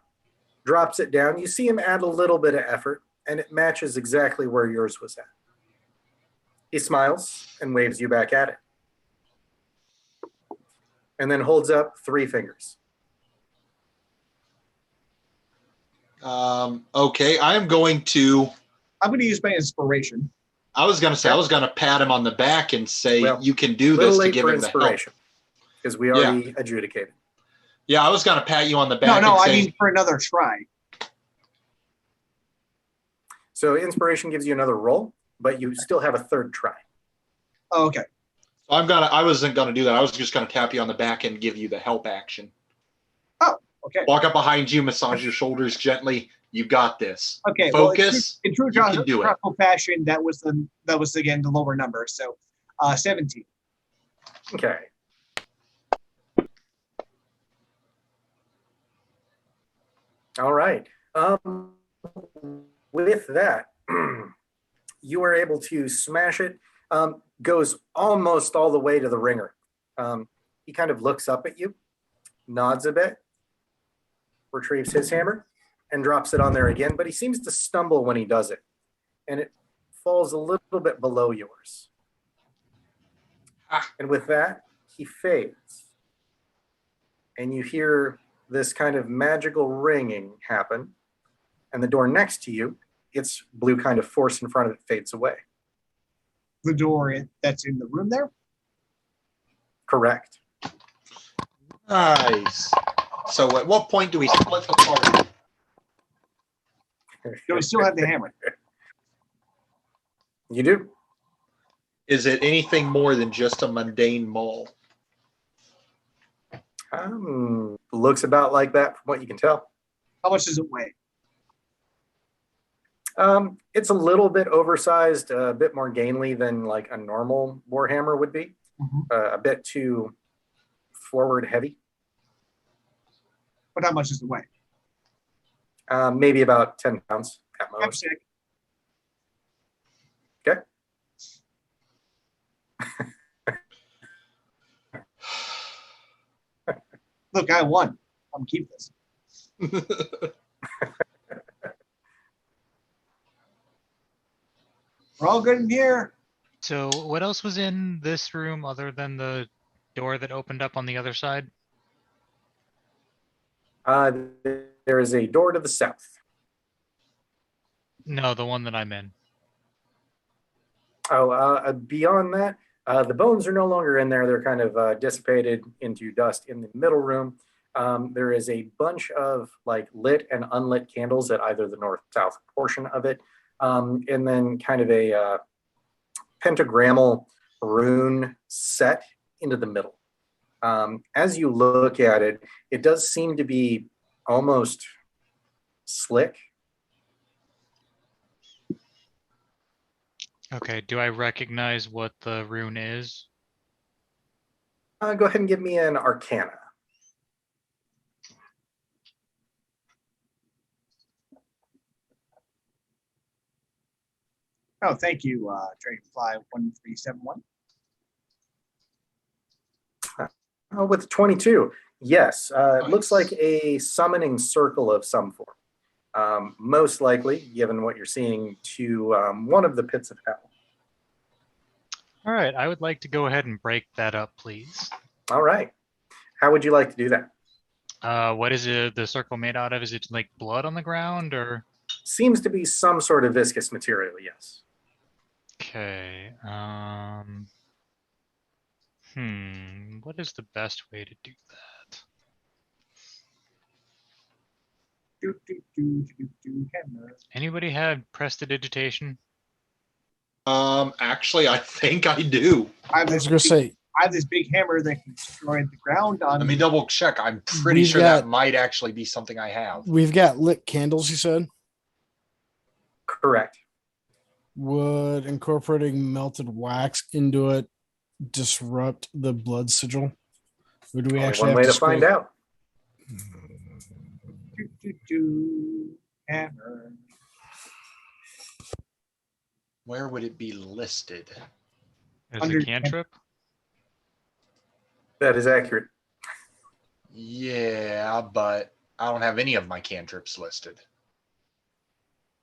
drops it down. You see him add a little bit of effort, and it matches exactly where yours was at. He smiles and waves you back at it. And then holds up 3 fingers. Okay, I'm going to use my inspiration. I was going to pat him on the back and say, Well, you can do Little this to late give for him the help. inspiration, because we already adjudicated. Yeah, I was going to pat you on the back No, and I say, mean for another try. So inspiration gives you another roll, but you still have a 3rd try. Oh, okay. I wasn't going to do that. I was just going to tap you on the back and give you the help action. Okay. Walk up behind you, massage your shoulders gently. You got this. Okay. Focus. Well, in true You can do it. Joshua fashion, that was again the lower number. So 17. Okay. All right. With that, you are able to smash it. Goes almost all the way to the ringer. He kind of looks up at you, nods a bit, retrieves his hammer, and drops it on there again. But he seems to stumble when he does it, and it falls a little bit below yours. And with that, he fades. And you hear this kind of magical ringing happen. And the door next to you, its blue kind of force in front of it fades away. The door that's in the room there. Correct. Nice. So at what point do we split the party? Do we still have the hammer? You do. Is it anything more than just a mundane maul? Looks about like that from what you can tell. How much does it weigh? It's a little bit oversized, a bit more gainly than like a normal warhammer would be. A bit too forward heavy. But how much does it weigh? Maybe about 10 pounds at I'm most. sick. Okay. Look, I won. I'm gonna keep this. We're all good in here. So what else was in this room other than the door that opened up on the other side? There is a door to the south. No, the one that I'm in. Oh, beyond that, the bones are no longer in there. They're kind of dissipated into dust in the middle room. There is a bunch of like lit and unlit candles at either the north-south portion of it. And then kind of a pentagrammal rune set into the middle. As you look at it, it does seem to be almost slick. Okay, do I recognize what the rune is? Go ahead and give me an Arcana. Oh, thank you, Dragonfly 1371. With 22, yes. It Nice. looks like a summoning circle of some form. Most likely, given what you're seeing, to one of the pits of hell. All right, I would like to go ahead and break that up, please. All right. How would you like to do that? What is the circle made out of? Is it like blood on the ground or? Seems to be some sort of viscous material, yes. Okay. What is the best way to do that? Hammer. Anybody had prestidigitation? Actually, I think I do. I have I was this gonna say I have this big hammer that can destroy the ground on. Let me double check. I'm pretty We've sure got- that might actually be something I have. we've got lit candles. You said Correct. would incorporating melted wax into it disrupt the blood sigil? Or do we Only actually one have way to to find spray- out. Hammer. Where would it be listed? As Under- a cantrip? That is accurate. Yeah, but I don't have any of my cantrips listed.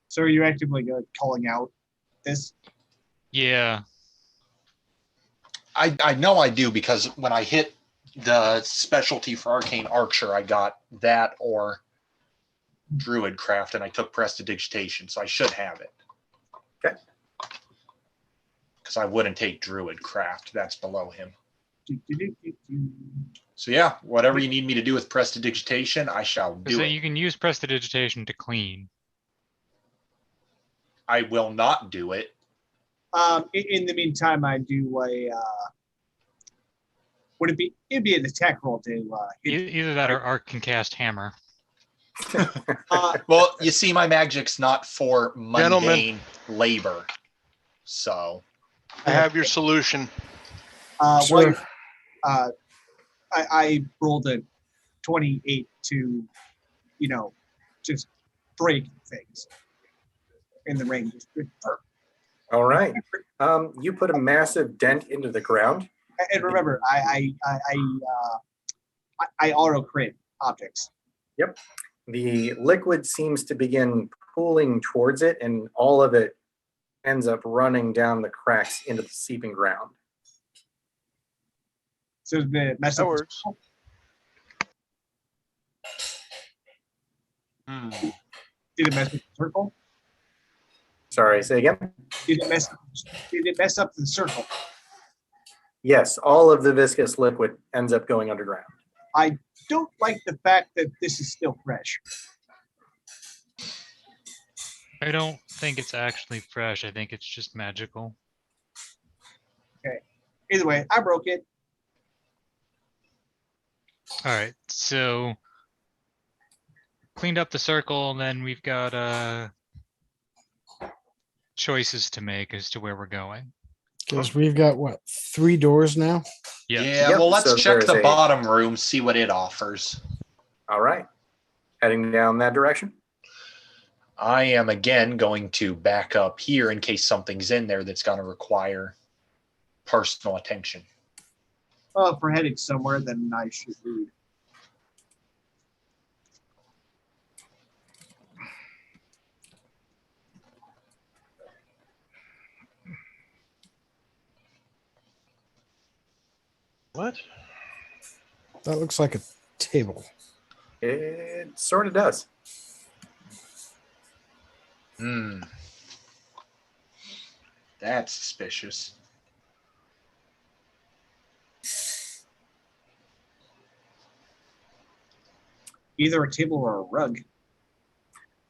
So are you actively calling out this? Yeah. I know I do because when I hit the specialty for Arcane Archer, I got that or Druidcraft, and I took Prestidigitation, so I should have it. Okay. Because I wouldn't take Druidcraft, that's below him. Do. So yeah, whatever you need me to do with Prestidigitation, I shall do So it. you can use prestidigitation to clean. I will not do it. In the meantime, I do a. Would it be? It'd be an attack roll to. Either that or Arc can cast hammer. Well, you see, my magic's not for Gentlemen. mundane labor. So I have your solution. Sure. I rolled a 28 to, just break things in the range. All right. You put a massive dent into the ground. And remember, I auto crit objects. Yep. The liquid seems to begin pooling towards it, and all of it ends up running down the cracks into the seeping ground. So the mess That up. works. Did it mess with the circle? Sorry, say again? Did it mess up the circle? Yes, all of the viscous liquid ends up going underground. I don't like the fact that this is still fresh. I don't think it's actually fresh. I think it's just magical. Either way, I broke it. All right, so cleaned up the circle, and then we've got choices to make as to where we're going. Because we've got what, 3 doors now? Yes. Yeah, Yep, well, let's so check there's the a- bottom room, see what it offers. All right. Heading down that direction. I am again going to back up here in case something's in there that's going to require personal attention. Well, if we're heading somewhere, then I should lead. What? That looks like a table. It sort of does. That's suspicious. Either a table or a rug.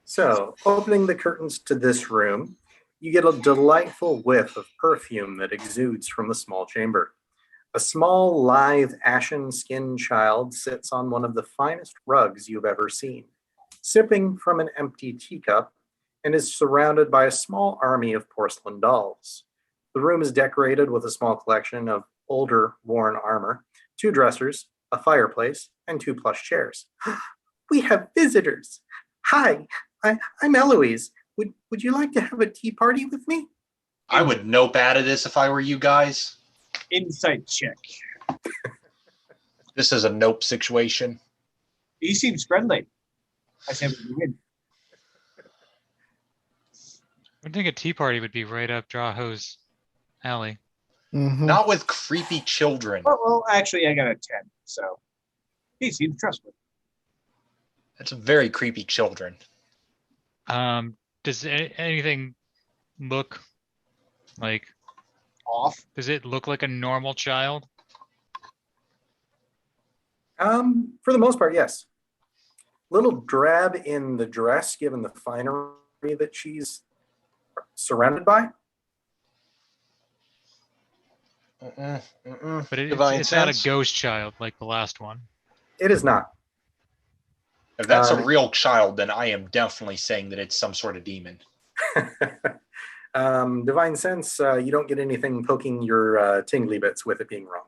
So, opening the curtains to this room, you get a delightful whiff of perfume that exudes from the small chamber. A small, lithe, ashen-skinned child sits on one of the finest rugs you've ever seen, sipping from an empty teacup, and is surrounded by a small army of porcelain dolls. The room is decorated with a small collection of older, worn armor, 2 dressers, a fireplace, and 2 plush chairs. We have visitors. Hi, I'm Eloise. Would you like to have a tea party with me? I would nope out of this if I were you guys. Insight check. This is a nope situation. He seems friendly. I say we win. I think a tea party would be right up Draho's alley. Mhm. Not with creepy children. Well, actually, I got a 10, so he seems trustworthy. That's very creepy children. Does anything look like? Off. Does it look like a normal child? For the most part, yes. Little drab in the dress, given the finery that she's surrounded by. But Divine it's not a sense? ghost child like the last one. It is not. If that's a real child, then I am definitely saying that it's some sort of demon. Divine sense, you don't get anything poking your tingly bits with it being wrong.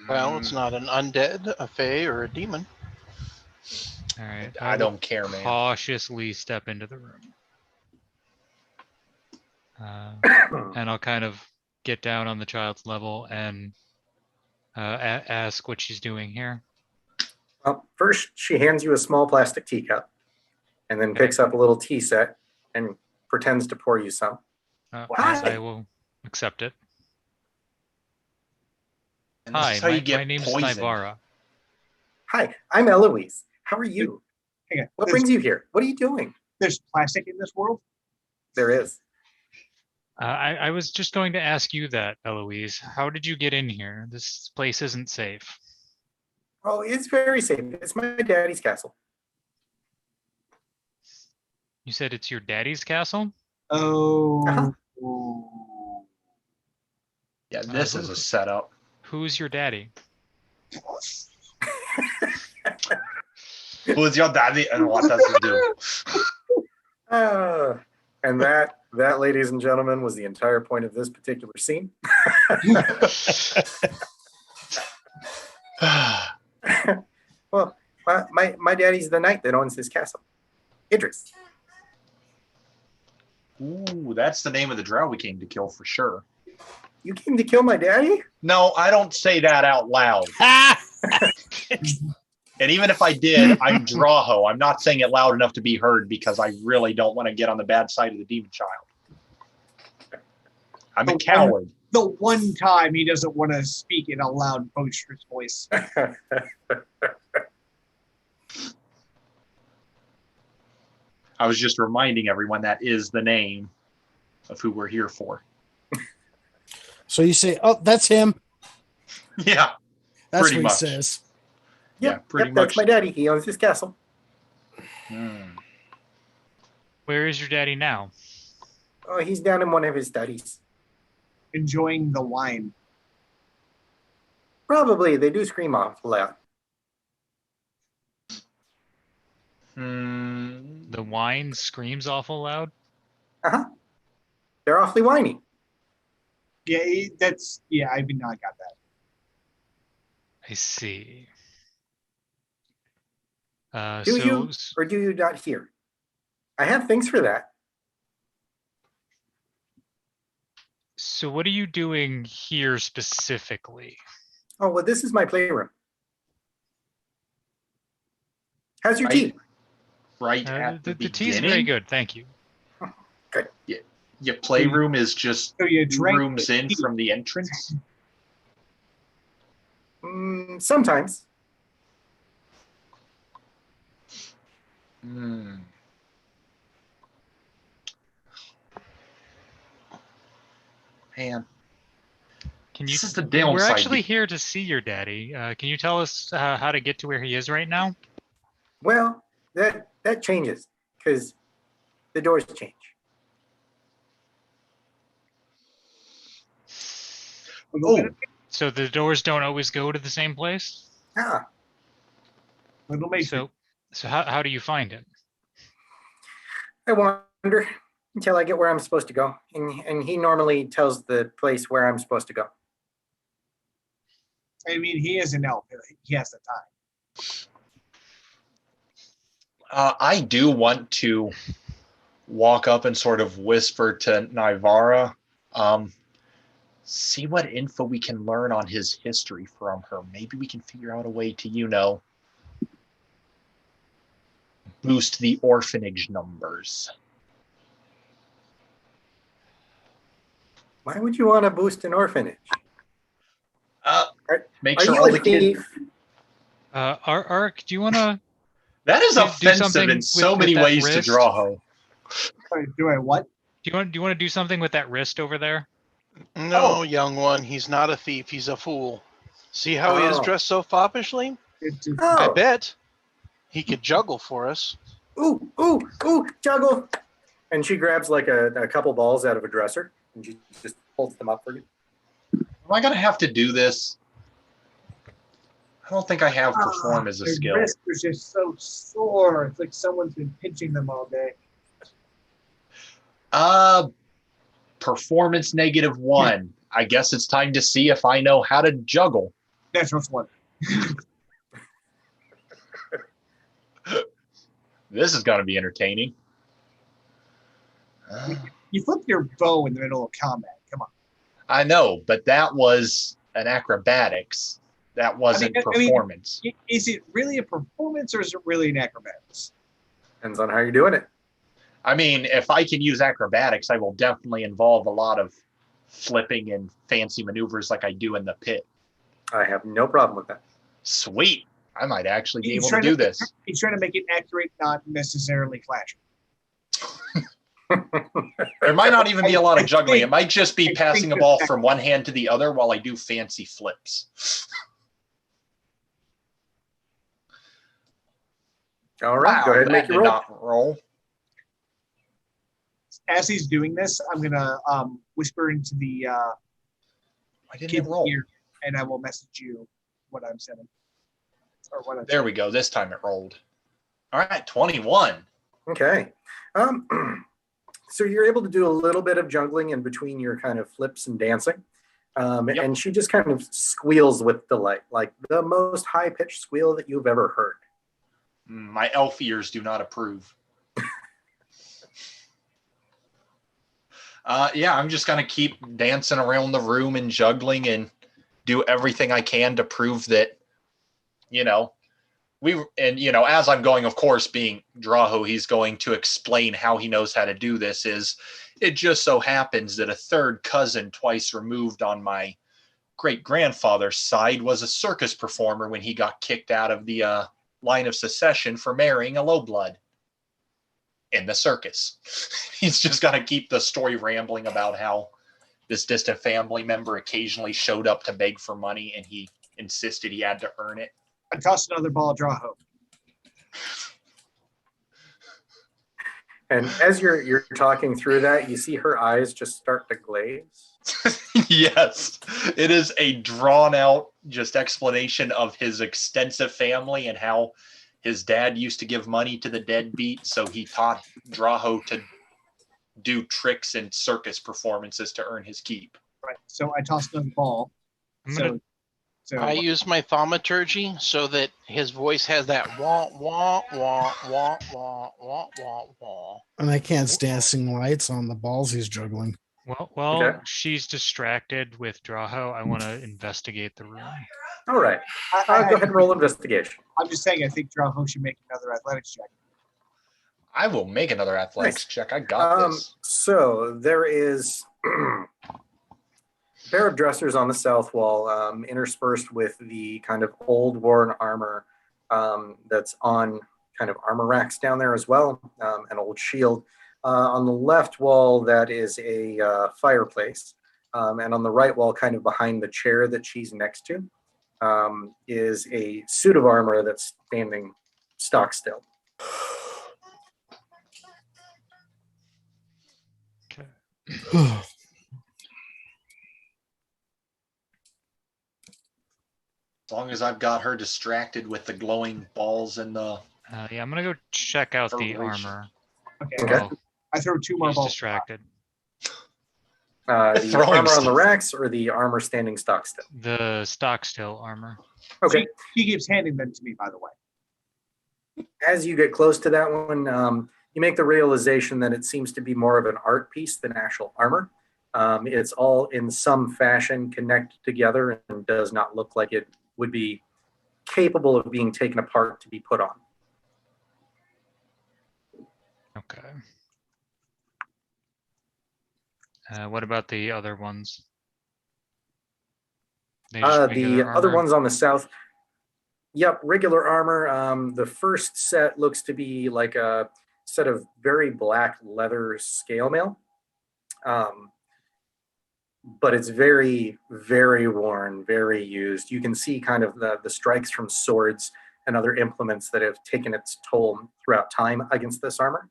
Well, it's not an undead, a fae, or a demon. All right. I don't care, man. Cautiously step into the room. And I'll kind of get down on the child's level and ask what she's doing here. Well, first, she hands you a small plastic teacup and then picks up a little tea set and pretends to pour you some. Yes, I will accept it. And this Hi, is how you get my name's poisoned. Nivara. Hi, I'm Eloise. How are you? Hang on. What brings you here? What are you doing? There's plastic in this world? There is. I was just going to ask you that, Eloise. How did you get in here? This place isn't safe. Oh, it's very safe. It's my daddy's castle. You said it's your daddy's castle? Oh. Uh-huh. Yeah, this is a setup. Who's your daddy? Who's your daddy and what does he do? And that, ladies and gentlemen, was the entire point of this particular scene. Well, my daddy's the knight that owns this castle. Idris. Ooh, that's the name of the drow we came to kill for sure. You came to kill my daddy? No, I don't say that out loud. And even if I did, I'm Draho. I'm not saying it loud enough to be heard because I really don't want to get on the bad side of the demon child. I'm a coward. The one time he doesn't want to speak in a loud, boisterous voice. I was just reminding everyone that is the name of who we're here for. So you say, "Oh, that's him." Yeah. That's Pretty what much. he says. Yeah, pretty That's much. my daddy. He owns this castle. Where is your daddy now? Oh, he's down in one of his studies. Enjoying the wine. Probably. They do scream awful loud. The whine screams awful loud. They're awfully whiny. Yeah, I mean, I got that. I see. Do you or do you not hear? I have things for that. So what are you doing here specifically? Oh, well, this is my playroom. How's your Right. tea? Right at the The tea's beginning. very good, thank you. Your playroom is just So you two drank rooms the in tea. from the entrance. Sometimes. Hmm. Man, Can you? this is the We're downside. actually here to see your daddy. Can you tell us how to get to where he is right now? Well, that changes because the doors change. Oh, So the doors don't always go to the same place? Little Mason. So how do you find him? I wander until I get where I'm supposed to go, and he normally tells the place where I'm supposed to go. I mean, he is an elf. He has the time. I do want to walk up and sort of whisper to Nivara, see what info we can learn on his history from her. Maybe we can figure out a way to, boost the orphanage numbers. Why would you want to boost an orphanage? Make Are sure you all a the kids. thief? Ark, do you want to? That is do offensive something in so with many that ways to wrist? Drawho. Sorry, do I what? Do you want to do something with that wrist over there? No, young one, he's not a thief. He's a fool. See how he is Oh. dressed so foppishly? I Oh. bet he could juggle for us. Ooh, juggle. And she grabs like a couple balls out of a dresser and she just holds them up for you. Am I going to have to do this? I don't think I have perform as a Their skill. wrists are just so sore. It's like someone's been pinching them all day. Performance -1. I guess it's time to see if I know how to juggle. That's what's one. This is going to be entertaining. You flip your bow in the middle of combat. Come on. I know, but that was an acrobatics. That wasn't performance. Is it really a performance or is it really an acrobatics? Depends on how you're doing it. I mean, if I can use acrobatics, I will definitely involve a lot of flipping and fancy maneuvers like I do in the pit. I have no problem with that. Sweet. I might actually be He's able to trying do this. He's trying to make it accurate, not necessarily flashy. There might not even be a lot of juggling. It might just be I passing a think ball that- from one hand to the other while I do fancy flips. All right, Wow, go ahead and that make your did roll. not roll. As he's doing this, I'm gonna whisper into the Why didn't kid's it roll? ear, and I will message you what I'm sending. Or what I'm There we go. This time it rolled. All right, 21. Okay. So you're able to do a little bit of juggling in between your kind of flips and dancing. Yep. And she just kind of squeals with delight, like the most high-pitched squeal that you've ever heard. My elf ears do not approve. Yeah, I'm just going to keep dancing around the room and juggling and do everything I can to prove that, as I'm going, of course, being Drawho, he's going to explain how he knows how to do this. It just so happens that a third cousin twice removed on my great-grandfather's side was a circus performer when he got kicked out of the line of succession for marrying a lowblood in the circus. He's just going to keep the story rambling about how this distant family member occasionally showed up to beg for money and he insisted he had to earn it. I toss another ball of Drawho. And as you're talking through that, you see her eyes just start to glaze. Yes, it is a drawn out just explanation of his extensive family and how his dad used to give money to the deadbeat, so he taught Draho to do tricks and circus performances to earn his keep. Right. So I tossed another ball. I'm gonna So I use my thaumaturgy so that his voice has that wah wah wah wah wah wah wah wah. And I can't stand seeing lights on the balls he's juggling. While Okay. she's distracted with Draho, I want to investigate the room. All right. Go ahead and roll investigation. I'm just saying, I think Draho should make another athletics check. I will make another athletics Nice. check. I got this. So there is a pair of dressers on the south wall, interspersed with the kind of old worn armor that's on kind of armor racks down there as well, an old shield. On the left wall, that is a fireplace. And on the right wall, kind of behind the chair that she's next to, is a suit of armor that's standing stock still. Okay. As long as I've got her distracted with the glowing balls and the... Yeah, I'm gonna go check out the Celebration. armor. Okay. Okay. I throw 2 more He's balls. distracted. The Throwing armor on the stuff. racks or the armor standing stock still? The stock still armor. Okay. He keeps handing them to me, by the way. As you get close to that one, you make the realization that it seems to be more of an art piece than actual armor. It's all in some fashion connected together and does not look like it would be capable of being taken apart to be put on. Okay. What about the other ones? They just The regular other armor? ones on the south, yep, regular armor. The first set looks to be like a set of very black leather scale mail. But it's very, very worn, very used. You can see kind of the strikes from swords and other implements that have taken its toll throughout time against this armor.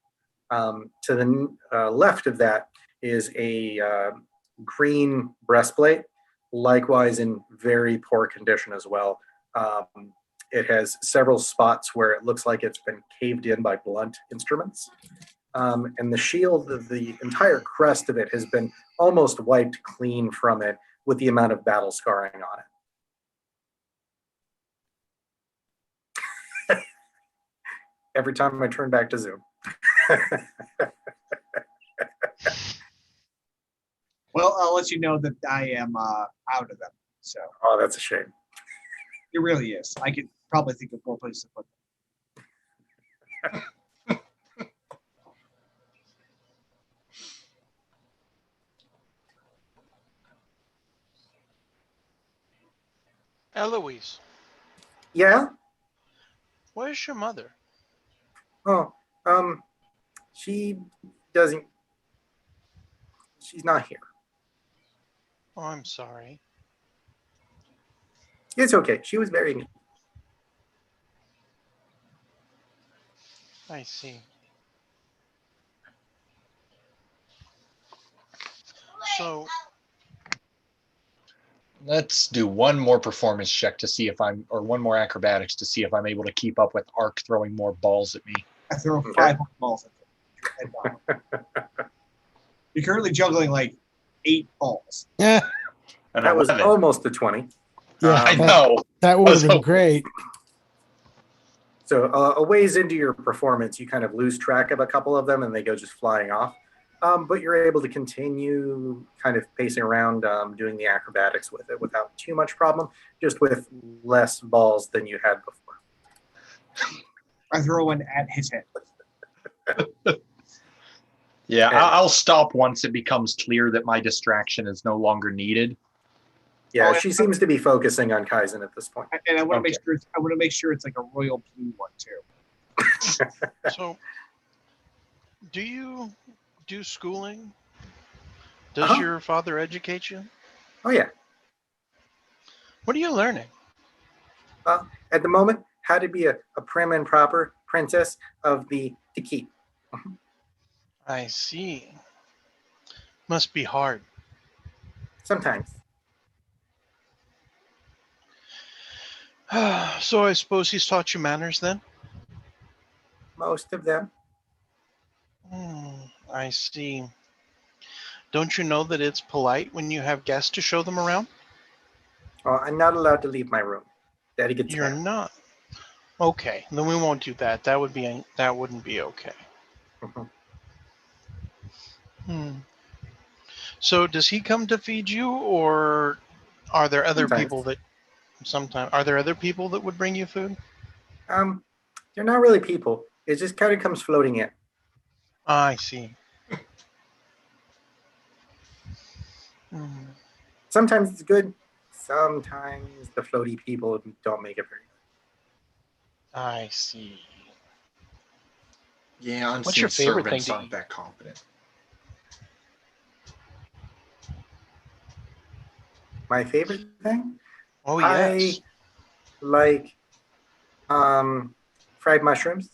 To the left of that is a green breastplate, likewise in very poor condition as well. It has several spots where it looks like it's been caved in by blunt instruments. And the shield, the entire crest of it has been almost wiped clean from it with the amount of battle scarring on it. Every time I turn back to Zoom. Well, I'll let you know that I am out of them. So Oh, that's a shame. it really is. I could probably think of more places to put them. Eloise, Yeah? where's your mother? Oh, she doesn't, she's not here. Oh, I'm sorry. It's okay. She was very neat. I see. So, Let's do one more performance check to see if or one more acrobatics to see if I'm able to keep up with Ark throwing more balls at me. I throw Okay. 5 more balls at them. You're currently juggling like 8 balls. Yeah, And That was 11. almost a 20. yeah, I Um, know. that would was have been hoping. great. So a ways into your performance, you kind of lose track of a couple of them and they go just flying off. But you're able to continue kind of pacing around, doing the acrobatics with it without too much problem, just with less balls than you had before. I throw one at his head. Yeah, Okay. I'll stop once it becomes clear that my distraction is no longer needed. Yeah, Oh, she seems to be focusing on Kaizen at this point. And I want to Okay. make sure I want to make sure it's like a royal blue one too. so, do you do schooling? Does Uh-huh. your father educate you? Oh, yeah. What are you learning? At the moment, how to be a prim and proper princess of the keep. I see. Must be hard. Sometimes. So I suppose he's taught you manners then? most of them. I see. Don't you know that it's polite when you have guests to show them around? I'm not allowed to leave my room. Daddy gets You're mad. not. Okay, then we won't do that. That wouldn't be okay. Mhm. So does he come to feed you, or are there other Sometimes. people that are there other people that would bring you food? They're not really people. It just kind of comes floating in. I see. Hmm. Sometimes it's good. Sometimes the floaty people don't make it very good. I see. Yeah, unseen What's your favorite thing servants to aren't eat? that competent. My favorite thing? Oh yes. I like fried mushrooms.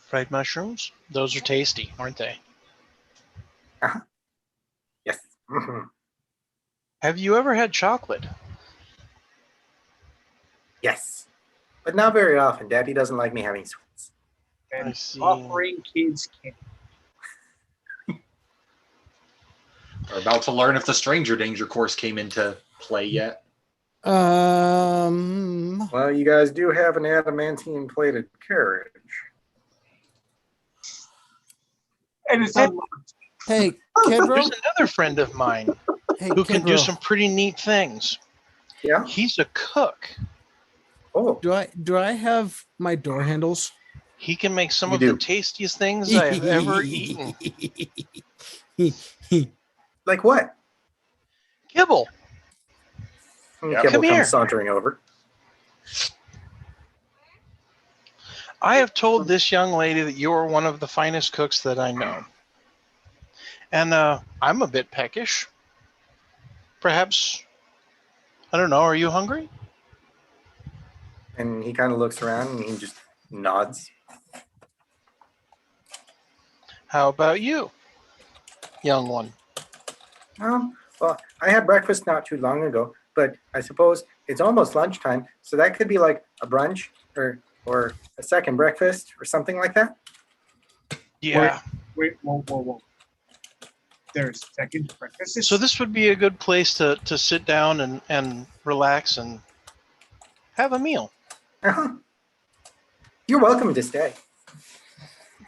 Fried mushrooms? Those are tasty, aren't they? Yes. Mhm. Have you ever had chocolate? Yes. But not very often. Daddy doesn't like me having sweets. I And see. offering kids candy. We're about to learn if the stranger danger course came into play yet. Well, you guys do have an adamantine plated carriage. And it's unlocked. Hey, There's Kedro. another friend of mine Hey, who can do Kedro. some pretty neat things. Yeah. He's a cook. Oh, Do I have my door handles? He can make some You of the do. tastiest things I have ever eaten. like what? Kibble. Yeah. Kibble Come here. comes sauntering over. I have told this young lady that you are one of the finest cooks that I know. And I'm a bit peckish. Perhaps, I don't know, are you hungry? And he kind of looks around and he just nods. How about you, young one? Well, I had breakfast not too long ago, but I suppose it's almost lunchtime, so that could be like a brunch or a second breakfast or something like that. Yeah. Wait, whoa. There's second breakfast. So this would be a good place to sit down and relax and have a meal. Uh-huh. You're welcome to stay.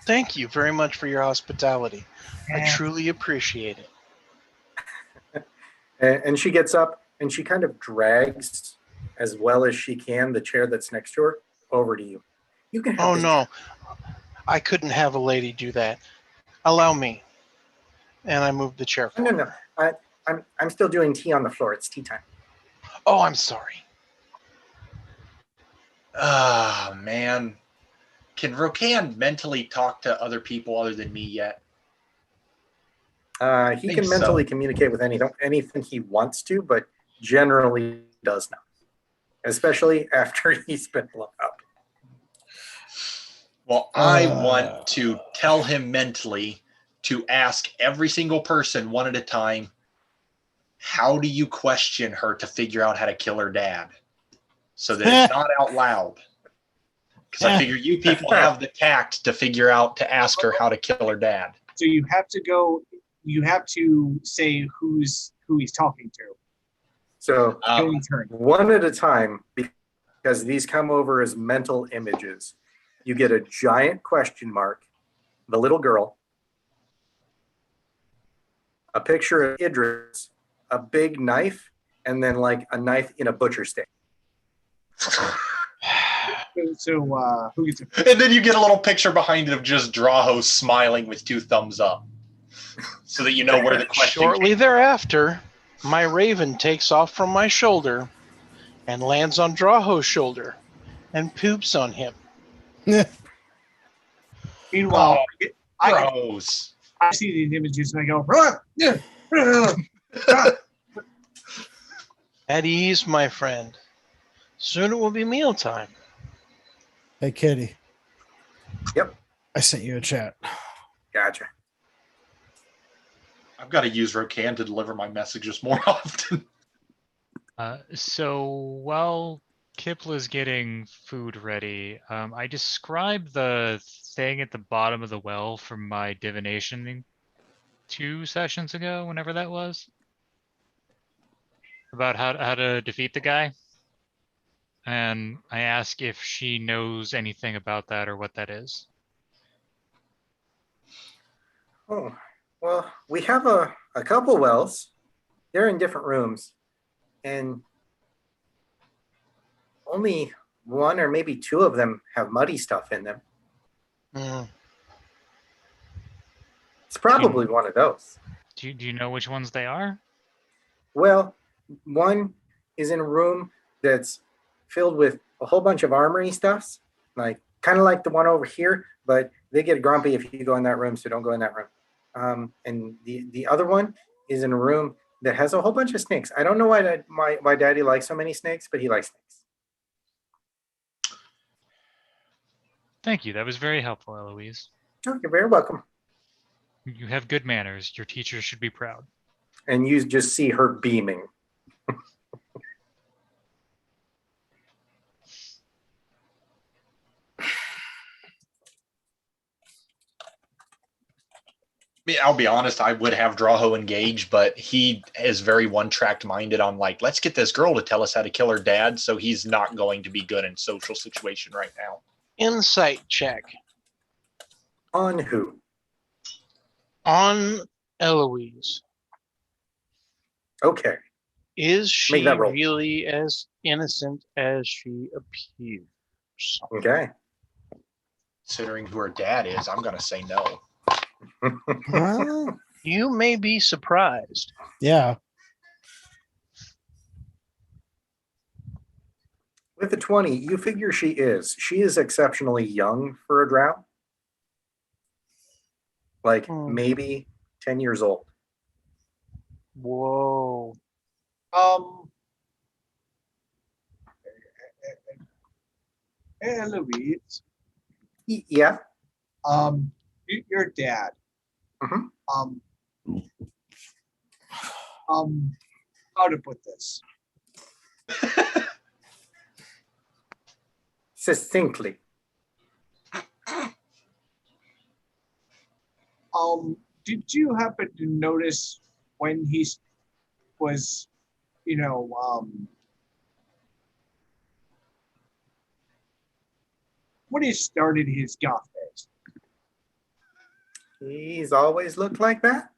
Thank you very much for your hospitality. I truly appreciate it. And she gets up and she kind of drags as well as she can the chair that's next to her over to you. You can have Oh this no, chair. I couldn't have a lady do that. Allow me. And I moved the chair No, forward. no. I'm still doing tea on the floor. It's tea time. Oh, I'm sorry. Ah, man. Can Rokan mentally talk to other people other than me yet? He Think can mentally so. communicate with anything he wants to, but generally does not. Especially after he's been blown up. Well, I want to tell him mentally to ask every single person one at a time, how do you question her to figure out how to kill her dad? So that it's not out loud. Because I figure you people have the tact to figure out to ask her how to kill her dad. So you have to say who he's talking to. So Go in turn. one at a time, because these come over as mental images. You get a giant question mark, the little girl, a picture of Idris, a big knife, and then like a knife in a butcher stick. So who gets it? And then you get a little picture behind it of just Draho smiling with 2 thumbs up. So that you know where the question Shortly thereafter, my raven takes off from my shoulder and lands on Draho's shoulder and poops on him. Meanwhile, I Gross. see these images and I go, "Run!" At ease, my friend. Soon it will be mealtime. Hey, Kitty. Yep. I sent you a chat. Gotcha. I've got to use Rokan to deliver my messages more often. So while Kipla's getting food ready, I described the thing at the bottom of the well from my divination 2 sessions ago, whenever that was, about how to defeat the guy. And I ask if she knows anything about that or what that is. Oh, well, we have a couple wells. They're in different rooms. And only one or maybe two of them have muddy stuff in them. Mm. It's probably one of those. Do you know which ones they are? Well, one is in a room that's filled with a whole bunch of armory stuffs, like kind of like the one over here, but they get grumpy if you go in that room, so don't go in that room. And the other one is in a room that has a whole bunch of snakes. I don't know why Daddy likes so many snakes, but he likes snakes. Thank you. That was very helpful, Eloise. Oh, you're very welcome. You have good manners. Your teachers should be proud. And you just see her beaming. I'll be honest, I would have Drawho engage, but he is very one-tracked minded on like, let's get this girl to tell us how to kill her dad, so he's not going to be good in social situation right now. Insight check On who? on Eloise. Okay. Is Make she that roll. really as innocent as she appears? Okay. Considering who her dad is, I'm going to say no. Well, You may be surprised. yeah. With the 20, you figure she is. She is exceptionally young for a drow. Like maybe 10 years old. Whoa. Louise, Yeah. your dad. Mhm. How to put this? Succinctly. Did you happen to notice when he was, when he started his goth phase? He's always looked like that.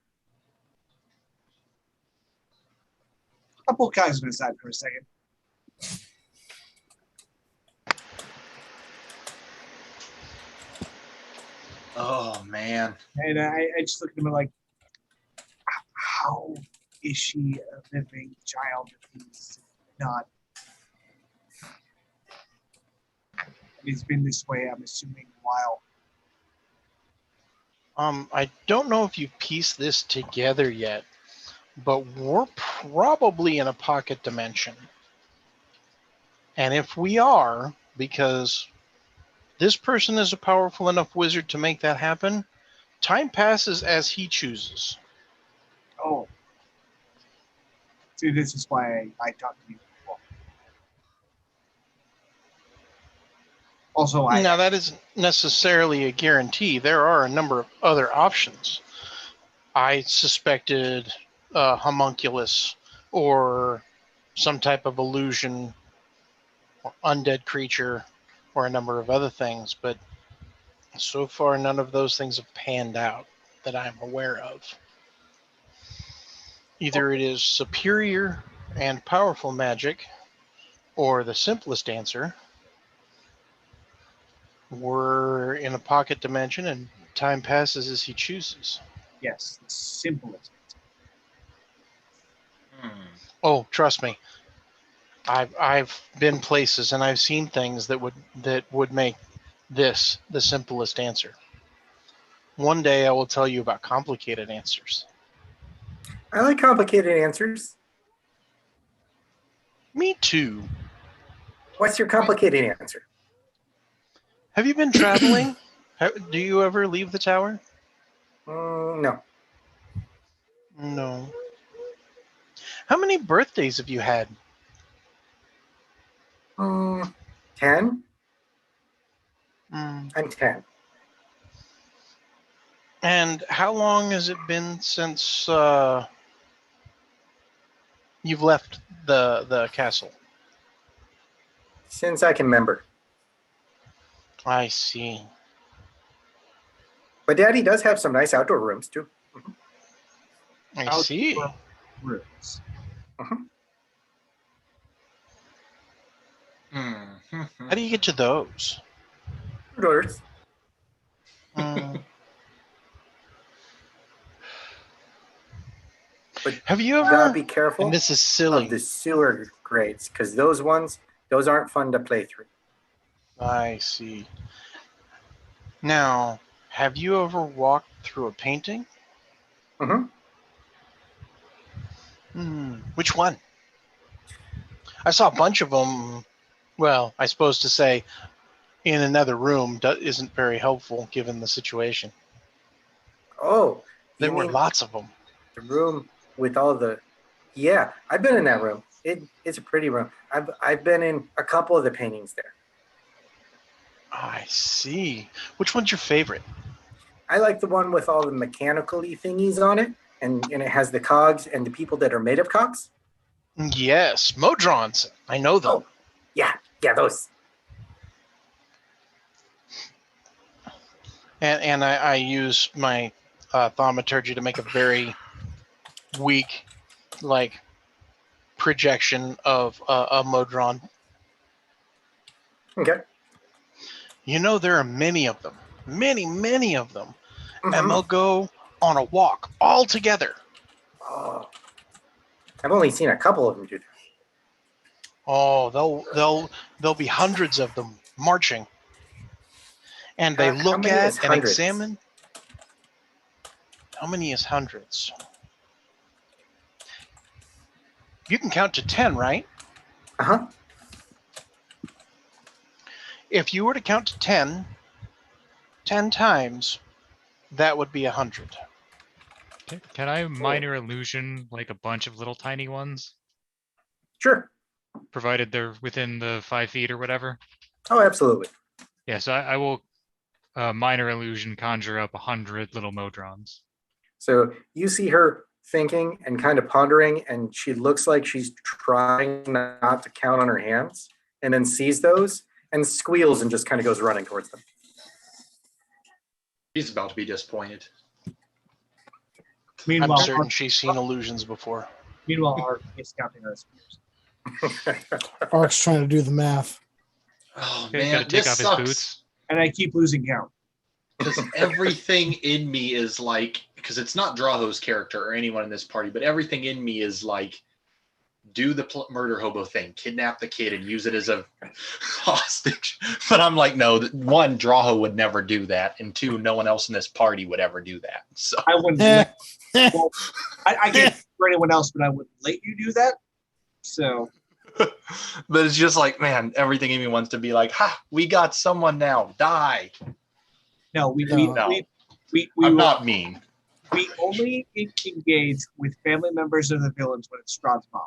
I'll pull Kaiser aside for a second. Oh, man. And I just looked at him like, how is she a living child if he's not? He's been this way, I'm assuming, a while. I don't know if you pieced this together yet, but we're probably in a pocket dimension. And if we are, because this person is a powerful enough wizard to make that happen, time passes as he chooses. Oh. See, this is why I talked to you before. Also, Now, that isn't necessarily a guarantee. There are a number of other options. I suspected a homunculus or some type of illusion or undead creature or a number of other things, but so far none of those things have panned out that I'm aware of. Either it is superior and powerful magic, or the simplest answer, we're in a pocket dimension and time passes as he chooses. yes, the simplest. Oh, trust me. I've been places and I've seen things that would make this the simplest answer. One day I will tell you about complicated answers. I like complicated answers. Me too. What's your complicated answer? Have you been traveling? Do you ever leave the tower? No. No. How many birthdays have you had? 10. 10. Mm. I'm 10. And how long has it been since you've left the castle? Since I can remember. I see. But Daddy does have some nice outdoor rooms too. I see. Rooms. How do you get to those? Doors. Mm. But Have you You gotta ever? be careful And this is of silly. the sewer grates because those aren't fun to play through. I see. Now, have you ever walked through a painting? hmm Which one? I saw a bunch of them. Well, I suppose to say in another room isn't very helpful given the situation. Oh, There you were mean lots of them. the room with all the? Yeah, I've been in that room. It's a pretty room. I've been in a couple of the paintings there. I see. Which one's your favorite? I like the one with all the mechanical-y thingies on it, and it has the cogs and the people that are made of cogs. Yes, Modrons. I know them. Oh, yeah, those. And I use my thaumaturgy to make a very weak, like, projection of a Modron. Okay. You know, there are many of them. Many of them. And Mhm. they'll go on a walk all together. Oh, I've only seen a couple of them do that. Oh, there'll be hundreds of them marching. And they How look many is at and hundreds? examine. How many is hundreds? You can count to 10, right? Uh-huh. If you were to count to 10 times, that would be 100. Can I minor illusion like a bunch of little tiny ones, Sure. provided they're within the 5 feet or whatever? Oh, absolutely. Yeah, so I will minor illusion conjure up 100 little Modrons. So you see her thinking and kind of pondering, and she looks like she's trying not to count on her hands, and then sees those and squeals and just kind of goes running towards them. He's about to be disappointed. I'm Meanwhile, certain she's seen illusions before. Art is counting her spears. Ark's trying to do the math. Oh Okay, man, gotta take this off his sucks. boots. And I keep losing count. Because everything in me is like, because it's not Draho's character or anyone in this party, but everything in me is like, do the murder hobo thing, kidnap the kid and use it as a hostage. But I'm like, no, one, Draho would never do that, and two, no one else in this party would ever do that. So I wouldn't. Well, I can't speak for anyone else, but I wouldn't let you do that. So, but it's just like, man, everything in me wants to be like, ha, we got someone now, die. no, I'm not mean. We only engage with family members of the villains when it's Strahd's mom.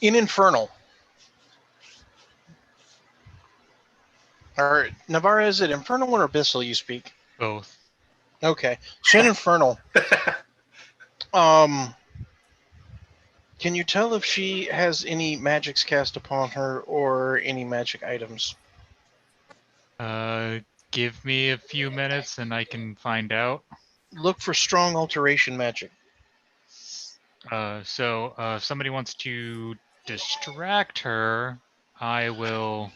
In Infernal, or Navarra, is it Infernal or Abyssal you speak? Both. Okay, so in Infernal, can you tell if she has any magics cast upon her or any magic items? Give me a few minutes and I can find out. Look for strong alteration magic. So if somebody wants to distract her, I will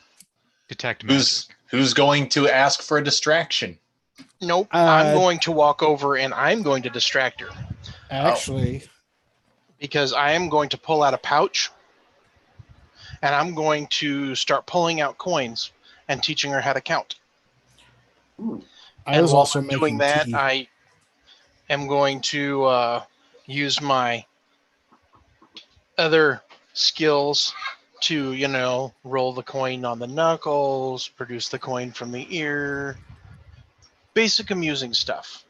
detect magic. Who's going to ask for a distraction? Nope, I'm going to walk over and I'm going to distract her. Actually, Because I am going to pull out a pouch and I'm going to start pulling out coins and teaching her how to count. Ooh. I was while also I'm making doing that, tea. I am going to use my other skills to, roll the coin on the knuckles, produce the coin from the ear. Basic amusing stuff.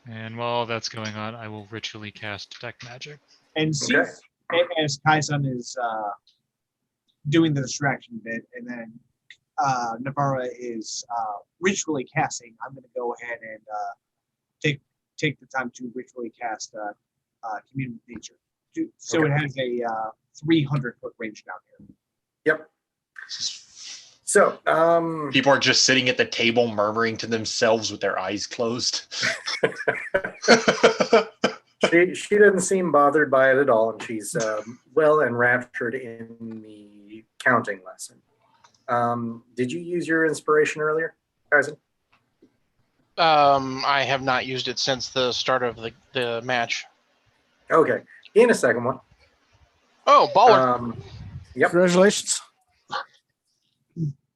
And while that's going on, I will ritually cast Detect Magic. And since as Kaizan is doing the distraction bit, and then Navarra is ritually casting, I'm going to go ahead and take the time to ritually cast Commune with Nature. So it has a 300-foot range down here. Yep. So, People are just sitting at the table murmuring to themselves with their eyes closed. she doesn't seem bothered by it at all, and she's well enraptured in the counting lesson. Did you use your inspiration earlier, Kaizen? I have not used it since the start of the match. Okay. In a second one. Oh, baller. Yep. Congratulations.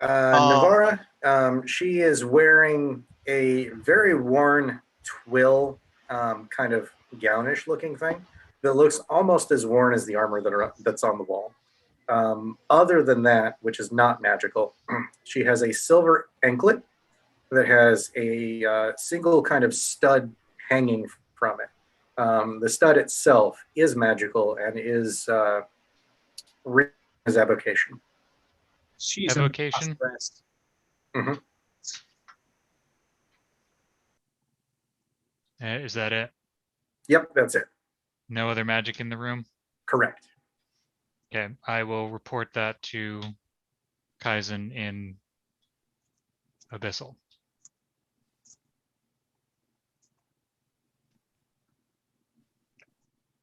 Navarra, she is wearing a very worn twill, kind of gownish looking thing that looks almost as worn as the armor that's on the wall. Other than that, which is not magical, she has a silver anklet that has a single kind of stud hanging from it. The stud itself is magical and is his evocation. She's Evocation? Mm-hmm. Is that it? Yep, that's it. No other magic in the room? Correct. Okay, I will report that to Kaizen in Abyssal.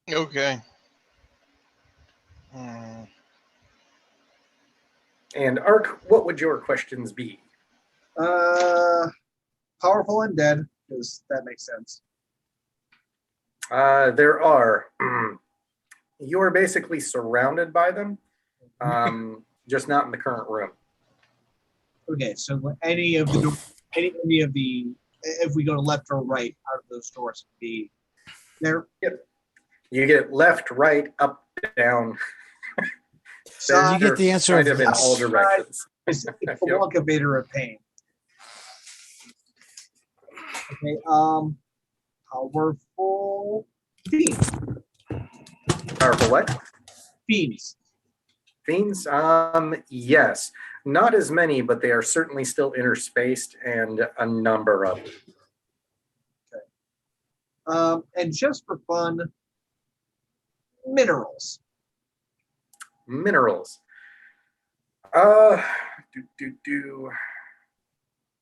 Okay. And Ark, what would your questions be? Powerful and dead, because that makes sense. There are. You are basically surrounded by them, just not in the current room. Okay, so any of the if we go to left or right out of those doors would be there. Yep. You get left, right, up, down. So you get the answer kind of of in yes. all directions. It's a Wonka of pain. Okay, powerful fiends. Powerful what? Fiends. Fiends? Yes. Not as many, but they are certainly still interspaced, and a number of them. Okay. And just for fun, minerals. Minerals.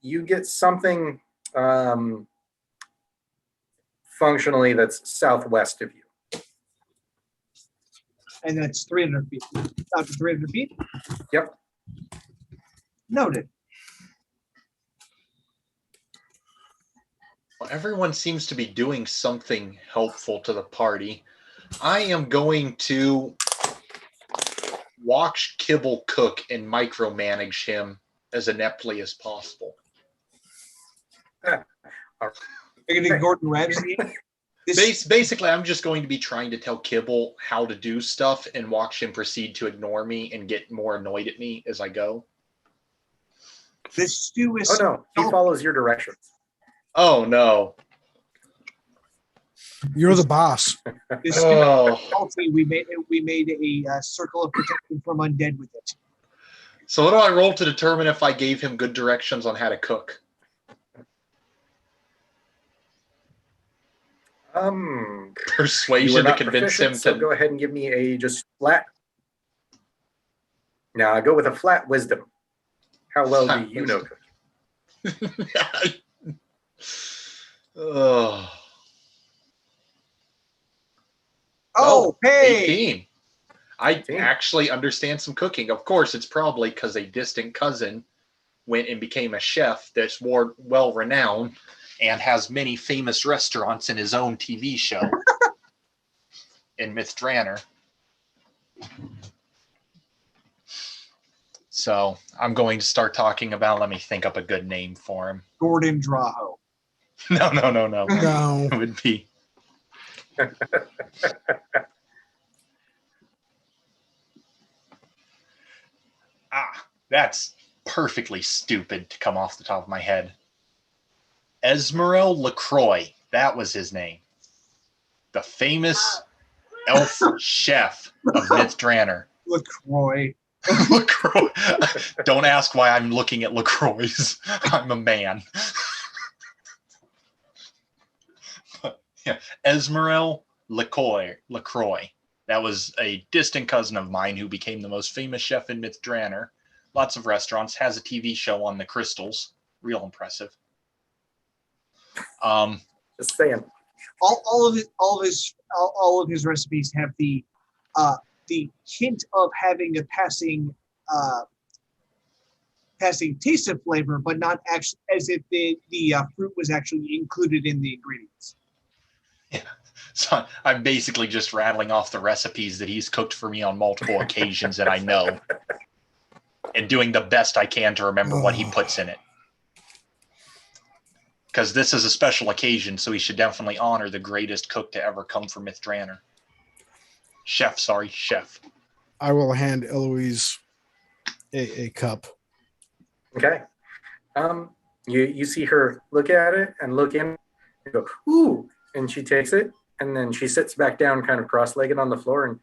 You get something functionally that's southwest of you. And that's 300 feet. Out to 300 feet? Yep. Noted. Well, everyone seems to be doing something helpful to the party. I am going to watch Kibble cook and micromanage him as ineptly as possible. You're gonna Gordon Ramsay? Basically, I'm just going to be trying to tell Kibble how to do stuff and watch him proceed to ignore me and get more annoyed at me as I go. This stew is. Oh no, he follows your directions. Oh no! You're the boss. This stew is salty. We made a circle of protection from undead with it. So what do I roll to determine if I gave him good directions on how to cook? Persuasion to convince him to. So go ahead and give me a just flat. Now I go with a flat wisdom. How well do you know cooking? Oh. Oh, hey! 18. I actually understand some cooking. Of course, it's probably because a distant cousin went and became a chef that's more well-renowned and has many famous restaurants in his own TV show in Mythdraenor. So I'm going to start talking about, let me think up a good name for him. Gordon Draho. No. No. It would be. That's perfectly stupid to come off the top of my head. Esmerelle LaCroix. That was his name. The famous elf chef of Mythdraenor. LaCroix. LaCroix. Don't ask why I'm looking at LaCroix. I'm a man. Yeah, Esmerel LaCroix. That was a distant cousin of mine who became the most famous chef in Mythdraenor. Lots of restaurants. Has a TV show on the crystals. Real impressive. Just saying. All of his recipes have the hint of having a passing taste of flavor, but not actually as if the fruit was actually included in the ingredients. Yeah. So I'm basically just rattling off the recipes that he's cooked for me on multiple occasions that I know, and doing the best I can to remember what he puts in it. Because this is a special occasion, so he should definitely honor the greatest cook to ever come from Mythdraenor. Chef. I will hand Eloise a cup. Okay. You see her look at it and look in and go, ooh, and she takes it, and then she sits back down kind of cross-legged on the floor and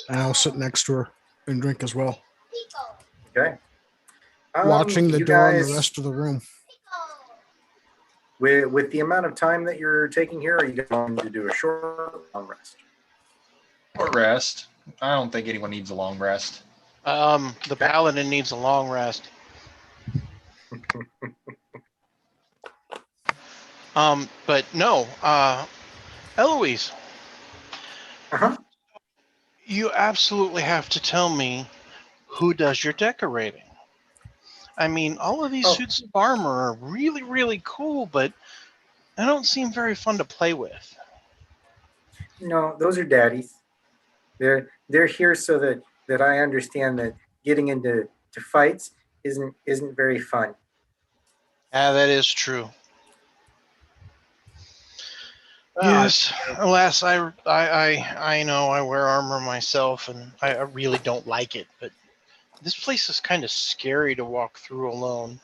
I'll sit next to her and drink as well. okay. Watching the you door and guys, the rest of the room. with the amount of time that you're taking here, are you going to do a short or long rest? Or rest. I don't think anyone needs a long rest. The paladin needs a long rest. But no, Eloise, Uh-huh. you absolutely have to tell me who does your decorating. I mean, all of these suits of armor are really, really cool, but they don't seem very fun to play with. No, those are daddies. They're here so that I understand that getting into fights isn't very fun. That is true. Yes, alas, I know I wear armor myself, and I really don't like it. But this place is kind of scary to walk through alone,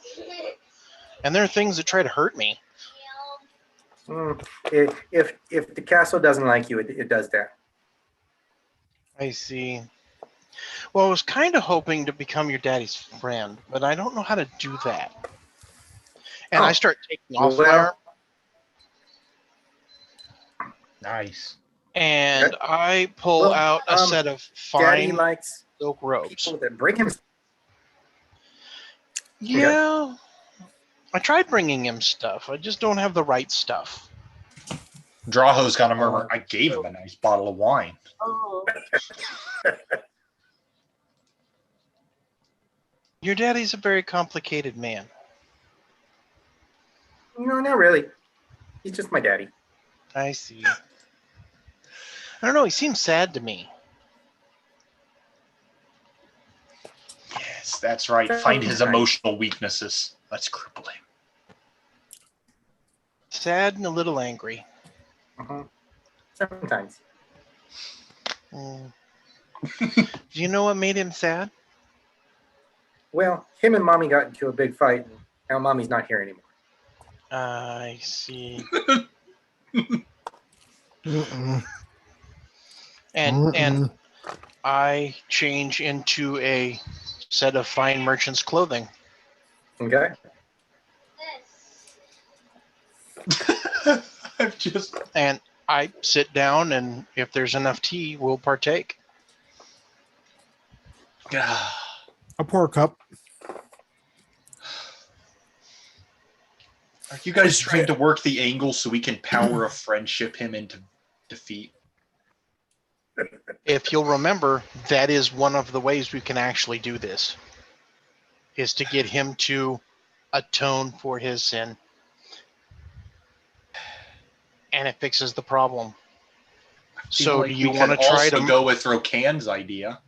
and there are things that try to hurt me. If the castle doesn't like you, it does that. I see. Well, I was kind of hoping to become your daddy's friend, but I don't know how to do that. And I start taking off my armor. Nice. And Okay. I pull out a set of Daddy fine likes silk robes. people that bring him. Yeah. I tried bringing him stuff. I just don't have the right stuff. Draho's got a murmur. I gave him a nice bottle of wine. Oh. Your daddy's a very complicated man. No, not really. He's just my daddy. I see. I don't know. He seems sad to me. Yes, that's right. Find his emotional weaknesses. Let's cripple him. Sad and a little angry. Uh-huh. Sometimes. Do you know what made him sad? Well, him and Mommy got into a big fight, and now Mommy's not here anymore. I see. And I change into a set of fine merchant's clothing. Okay. And I sit down, and if there's enough tea, we'll partake. A pour a cup. Are you guys trying to work the angle so we can power of friendship him into defeat? If you'll remember, that is one of the ways we can actually do this, is to get him to atone for his sin. And it fixes the problem. So do you want to try to go with Rokan's idea?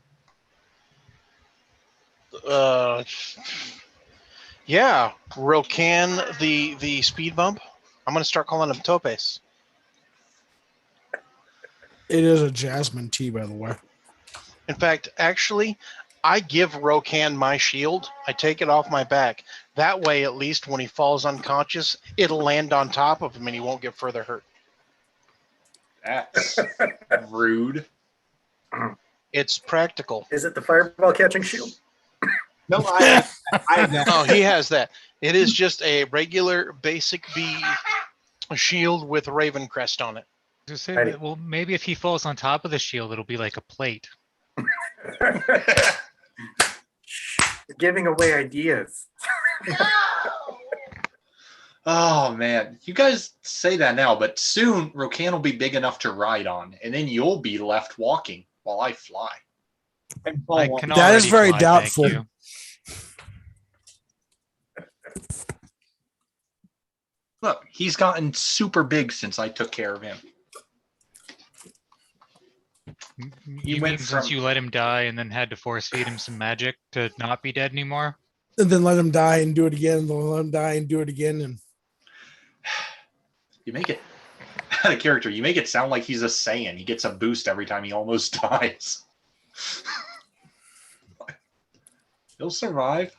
Yeah, Rokan, the speed bump. I'm going to start calling him Topes. It is a jasmine tea, by the way. In fact, actually, I give Rokan my shield. I take it off my back. That way, at least when he falls unconscious, it'll land on top of him and he won't get further hurt. That's rude. It's practical. Is it the fireball catching shield? No, I have that. Oh, he has that. It is just a regular basic B shield with Raven crest on it. Just say Righty. that, well, maybe if he falls on top of the shield, it'll be like a plate. Giving away ideas. Oh man, you guys say that now, but soon Rokan will be big enough to ride on, and then you'll be left walking while I fly. And I Paul, can That is already very fly, doubtful. Thank you. Look, he's gotten super big since I took care of him. You went mean since from- you let him die and then had to force feed him some magic to not be dead anymore? And then let him die and do it again. And then let him die and do it again. And You make it out of character. You make it sound like he's a Saiyan. He gets a boost every time he almost dies. He'll survive.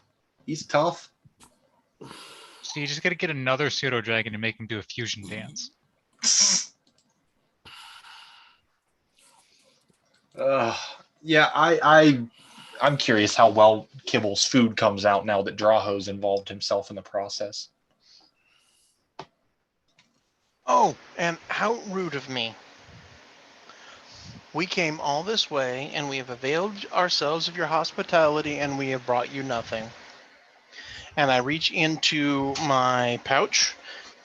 He's tough. So you just gotta get another pseudo dragon and make him do a fusion dance. Yeah, I'm curious how well Kibble's food comes out now that Draho's involved himself in the process. Oh, and how rude of me. We came all this way, and we have availed ourselves of your hospitality, and we have brought you nothing. And I reach into my pouch,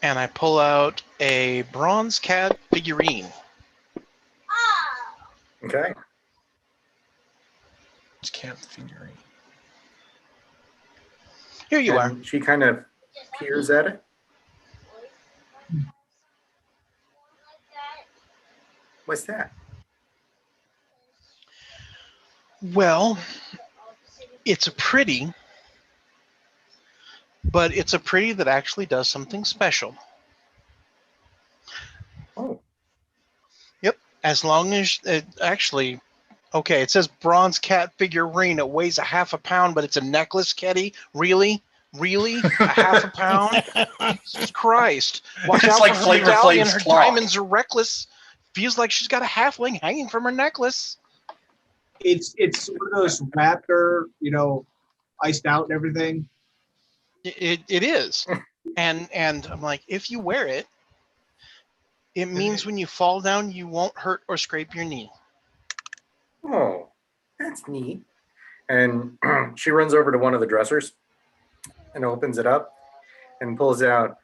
and I pull out a bronze cat figurine. Okay. It's cat figurine. Here you are. And she kind of peers at it. What's that? Well, it's a pretty, but it's a pretty that actually does something special. Oh, As long as it actually, okay, it says bronze cat figurine. It weighs a half a pound, but it's a necklace, Ketty. Really? Really? A half a pound? Jesus Christ. Watch It's out like for her Flavor medallion. Flav's Her claw. diamonds are reckless. Feels like she's got a halfling hanging from her necklace. it's one of those raptor, iced out and everything. It is. And I'm like, if you wear it, it means when you fall down, you won't hurt or scrape your knee. oh, that's neat. And she runs over to one of the dressers and opens it up and pulls out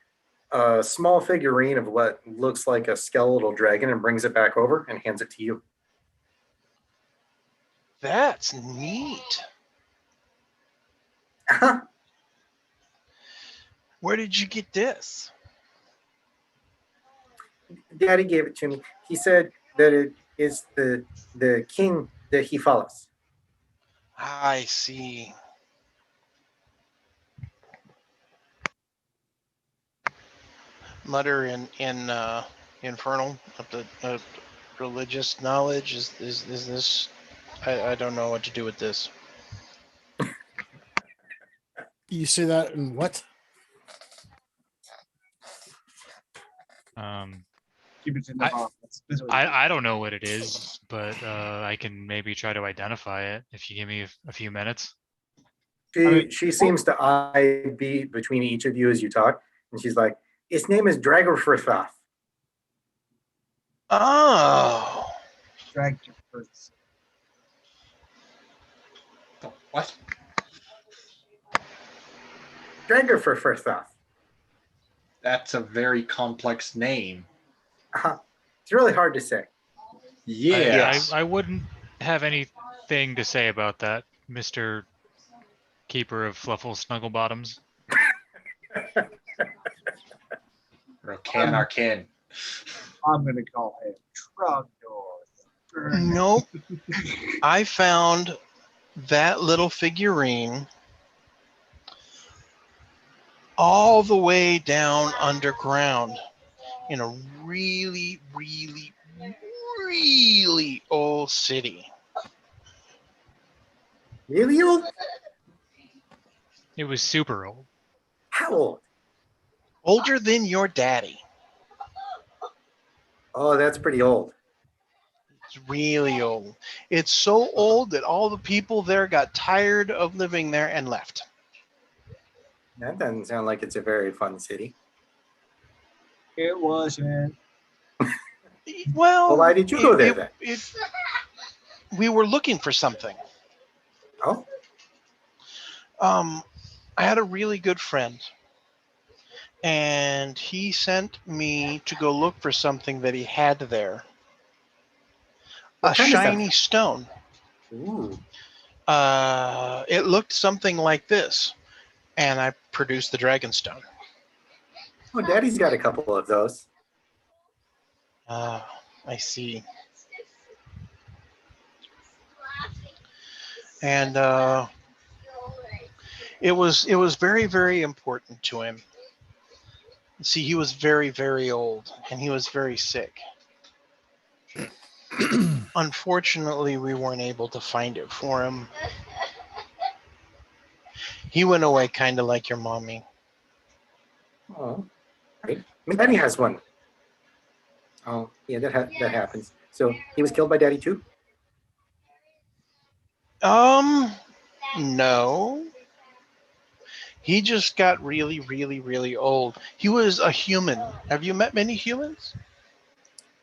a small figurine of what looks like a skeletal dragon and brings it back over and hands it to you. That's neat. Where did you get this? Daddy gave it to me. He said that it is the king that he follows. I see. Mutter in infernal of the religious knowledge is this. I don't know what to do with this. you say that in what? Keep it in the box. That's what I don't know what it is, but I can maybe try to identify it if you give me a few minutes. She seems to eye beat between each of you as you talk, and she's like, "His name is Dragorfrithoth." Oh, Drag your first. What? Dragorfrithoth. That's a very complex name. It's really hard to say. Yes. I wouldn't have anything to say about that, Mr. Keeper of Fluffle Snugglebottoms. Rokan Arkin. I'm gonna call him Trogdor. nope. I found that little figurine all the way down underground in a really, really, really old city. Really old? It was super old. How old? Older than your daddy. Oh, that's pretty old. It's really old. It's so old that all the people there got tired of living there and left. That doesn't sound like it's a very fun city. It wasn't. Well, Why did you go there then? We were looking for something. Oh, I had a really good friend, and he sent me to go look for something that he had there. What A kind of shiny stone. ooh. It looked something like this, and I produced the dragon stone. Oh, Daddy's got a couple of those. I see. And it was very, very important to him. See, he was very, very old, and he was very sick. Unfortunately, we weren't able to find it for him. He went away kind of like your mommy. Oh, right. Daddy has one. Oh, yeah, that happens. So he was killed by Daddy too? No. He just got really, really, really old. He was a human. Have you met many humans?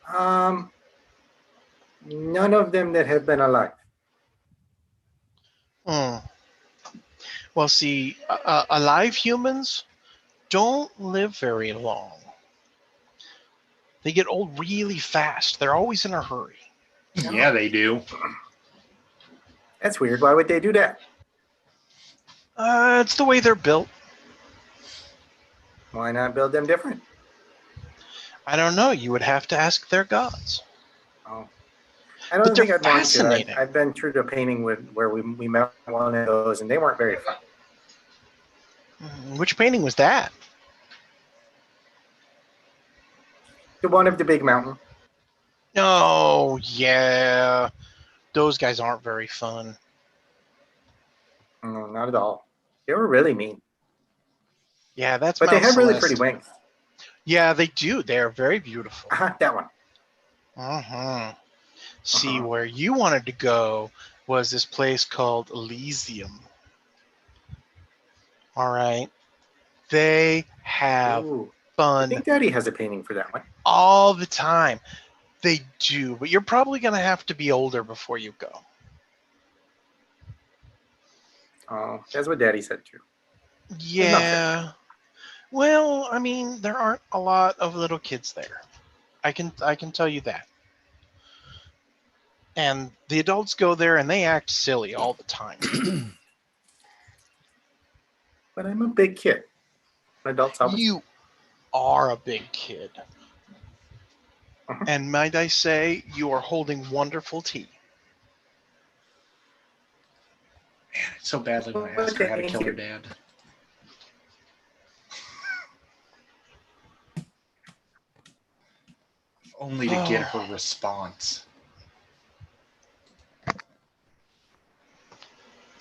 None of them that have been alive. Well, see, alive humans don't live very long. They get old really fast. They're always in a hurry. Yeah, they do. That's weird. Why would they do that? It's the way they're built. Why not build them different? I don't know. You would have to ask their gods. Oh, I don't But think they're I'd want to. fascinating. I've been through the painting where we met one of those, and they weren't very fun. Which painting was that? The one of the big mountain. Oh, yeah. Those guys aren't very fun. No, not at all. They were really mean, Yeah, that's but they Mount had really Celeste. pretty wings. Yeah, they do. They're very beautiful. That one. See, where you wanted to go was this place called Elysium. All right. They have Ooh, I fun think Daddy has a painting for that one. all the time. They do, but you're probably going to have to be older before you go. Oh, that's what Daddy said too. Yeah. Well, I mean, there aren't a lot of little kids there. I can tell you that. And the adults go there and they act silly all the time. But I'm a big kid. Adults always. You are a big kid. And might I say, you are holding wonderful tea. Man, it's so badly when I asked her how to kill her dad. Only to get her response.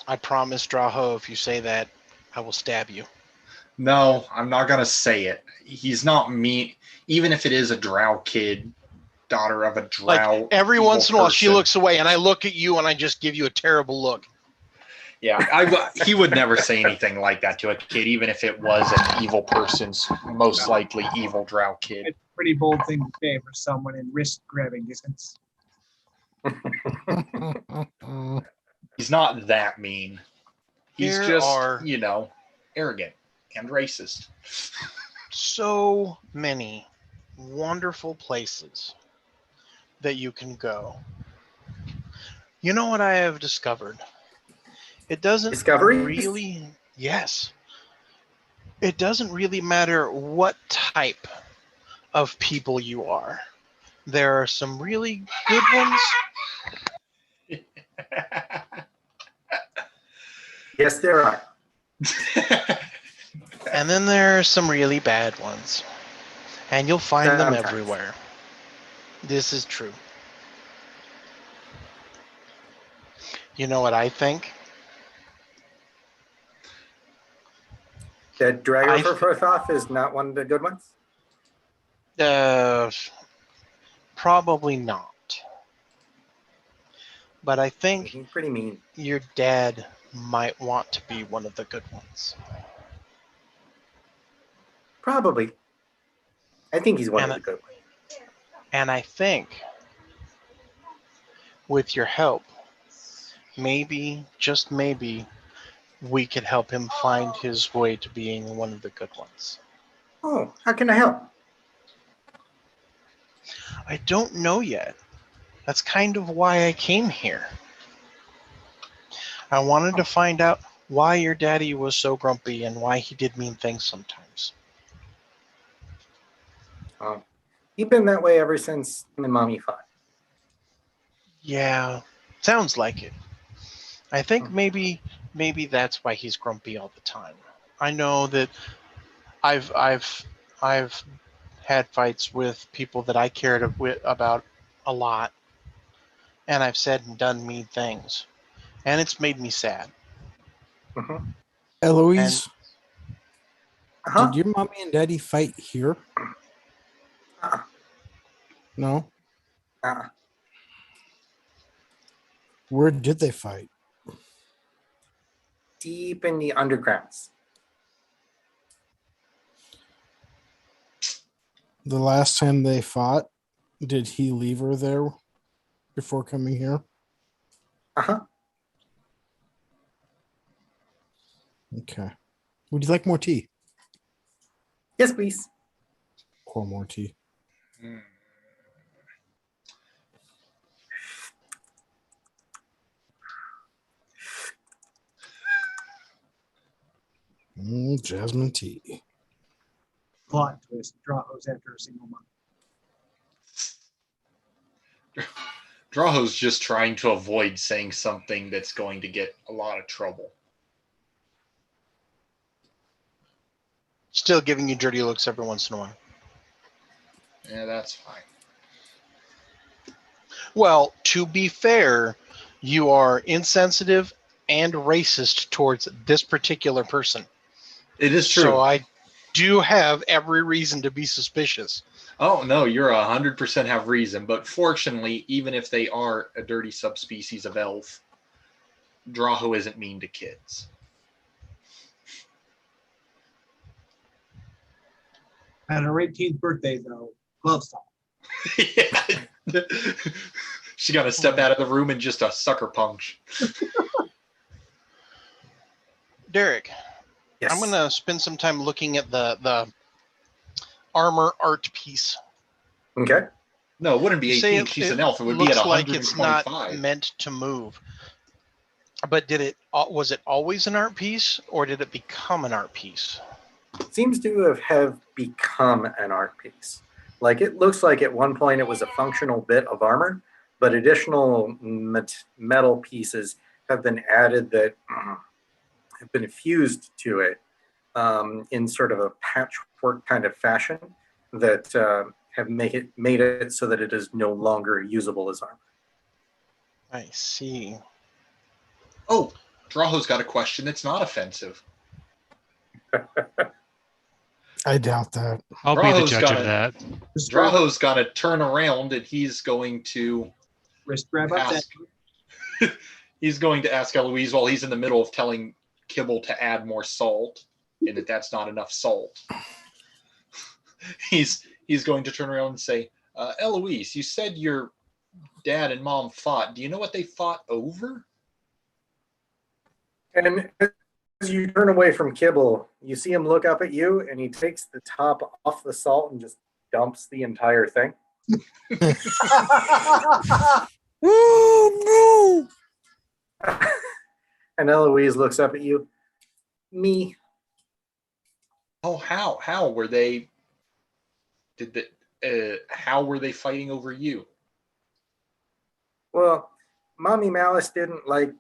I promise, Draho, if you say that, I will stab you. No, I'm not gonna say it. He's not me. Even if it is a drow kid, daughter of a drow. Like, every evil once in a while, she person. looks away, and I look at you, and I just give you a terrible look. Yeah, he would never say anything like that to a kid, even if it was an evil person's most likely evil drow kid. It's a pretty bold thing to say for someone in wrist-grabbing distance. He's not that mean. He's There just, are- arrogant and racist. So many wonderful places that you can go. You know what I have discovered? It doesn't Discoveries? really, yes. It doesn't really matter what type of people you are. There are some really good ones. Yes, there are. And then there are some really bad ones. And you'll find them Sometimes. everywhere. This is true. You know what I think? That Dragoforthoth is not one of the good ones? Probably not. But I think He's pretty mean. your dad might want to be one of the good ones. Probably. I think he's one of the good ones. And I think with your help, maybe, just maybe, we could help him find his way to being one of the good ones. Oh, how can I help? I don't know yet. That's kind of why I came here. I wanted to find out why your daddy was so grumpy and why he did mean things sometimes. He's been that way ever since him and Mommy fought. Yeah, sounds like it. I think maybe that's why he's grumpy all the time. I know that I've had fights with people that I cared about a lot, and I've said and done mean things, and it's made me sad. Mm-hmm. Eloise, Uh-huh. did your mommy and daddy fight here? Uh-uh. No. Uh-uh. Where did they fight? Deep in the undergrounds. The last time they fought, did he leave her there before coming here? Uh-huh. Okay. Would you like more tea? Yes, please. Pour more tea. Jasmine tea. Plot twist. Draho's after a single month. Draho's just trying to avoid saying something that's going to get a lot of trouble. Still giving you dirty looks every once in a while. Yeah, that's fine. Well, to be fair, you are insensitive and racist towards this particular person. It is true. So I do have every reason to be suspicious. Oh, no, you're 100% have reason. But fortunately, even if they are a dirty subspecies of elf, Draho isn't mean to kids. At her 18th birthday, though, gloves off. Yeah. She got to step out of the room and just a sucker punch. Derek, Yes. I'm going to spend some time looking at the armor art piece. Okay. No, it wouldn't be You say 18. She's an elf. It would be at looks like 125. it's not meant to move. But was it always an art piece, or did it become an art piece? Seems to have become an art piece. Like, it looks like at one point it was a functional bit of armor, but additional metal pieces have been added that have been fused to it in sort of a patchwork kind of fashion that have made it so that it is no longer usable as armor. I see. Oh, Draho's got a question that's not offensive. I doubt that. I'll be the Draho's judge got of that. Draho's got to turn around and he's going to Wrist grab up that. ask. He's going to ask Eloise while he's in the middle of telling Kibble to add more salt, and that's not enough salt. He's going to turn around and say, Eloise, you said your dad and mom fought. Do you know what they fought over? And as you turn away from Kibble, you see him look up at you, and he takes the top off the salt and just dumps the entire thing. Oh no! And Eloise looks up at you. Me. Oh, how were they? How were they fighting over you? Well, Mommy Malice didn't like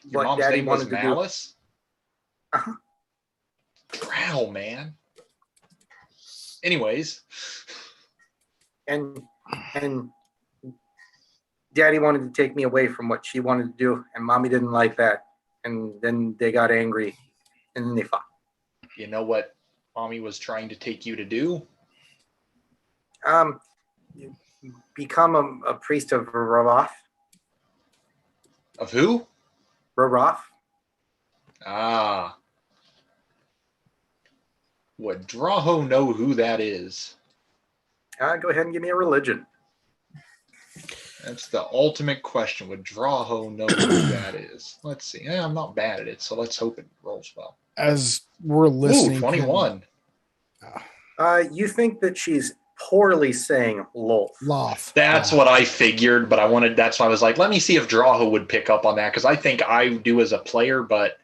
Your what mom's Daddy name was wanted to Malice? Uh-huh. Growl, man. Anyways. And Daddy wanted to take me away from what she wanted to do, and Mommy didn't like that. And then they got angry, and then they fought. You know what Mommy was trying to take you to do? You become a priest of Raroth. Of who? Raroth. Ah. Would Draho know who that is? Go ahead and give me a religion. That's the ultimate question. Would Draho know who that is? Let's see. Yeah, I'm not bad at it, so let's hope it rolls well. As we're listening, Ooh, 21. You think that she's poorly saying Lolth. Loth. That's what I figured, but that's why I was like, let me see if Draho would pick up on that, because I think I do as a player, but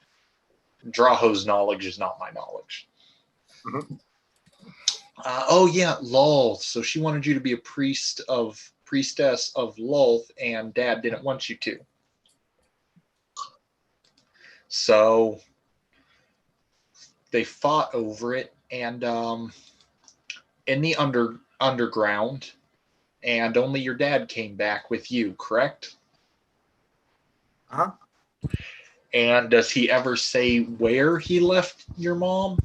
Draho's knowledge is not my knowledge. Mhm. Oh yeah, Lolth. So she wanted you to be a priestess of Lolth, and Dad didn't want you to. So they fought over it, and in the underground, and only your dad came back with you, correct? Uh-huh. And does he ever say where he left your mom?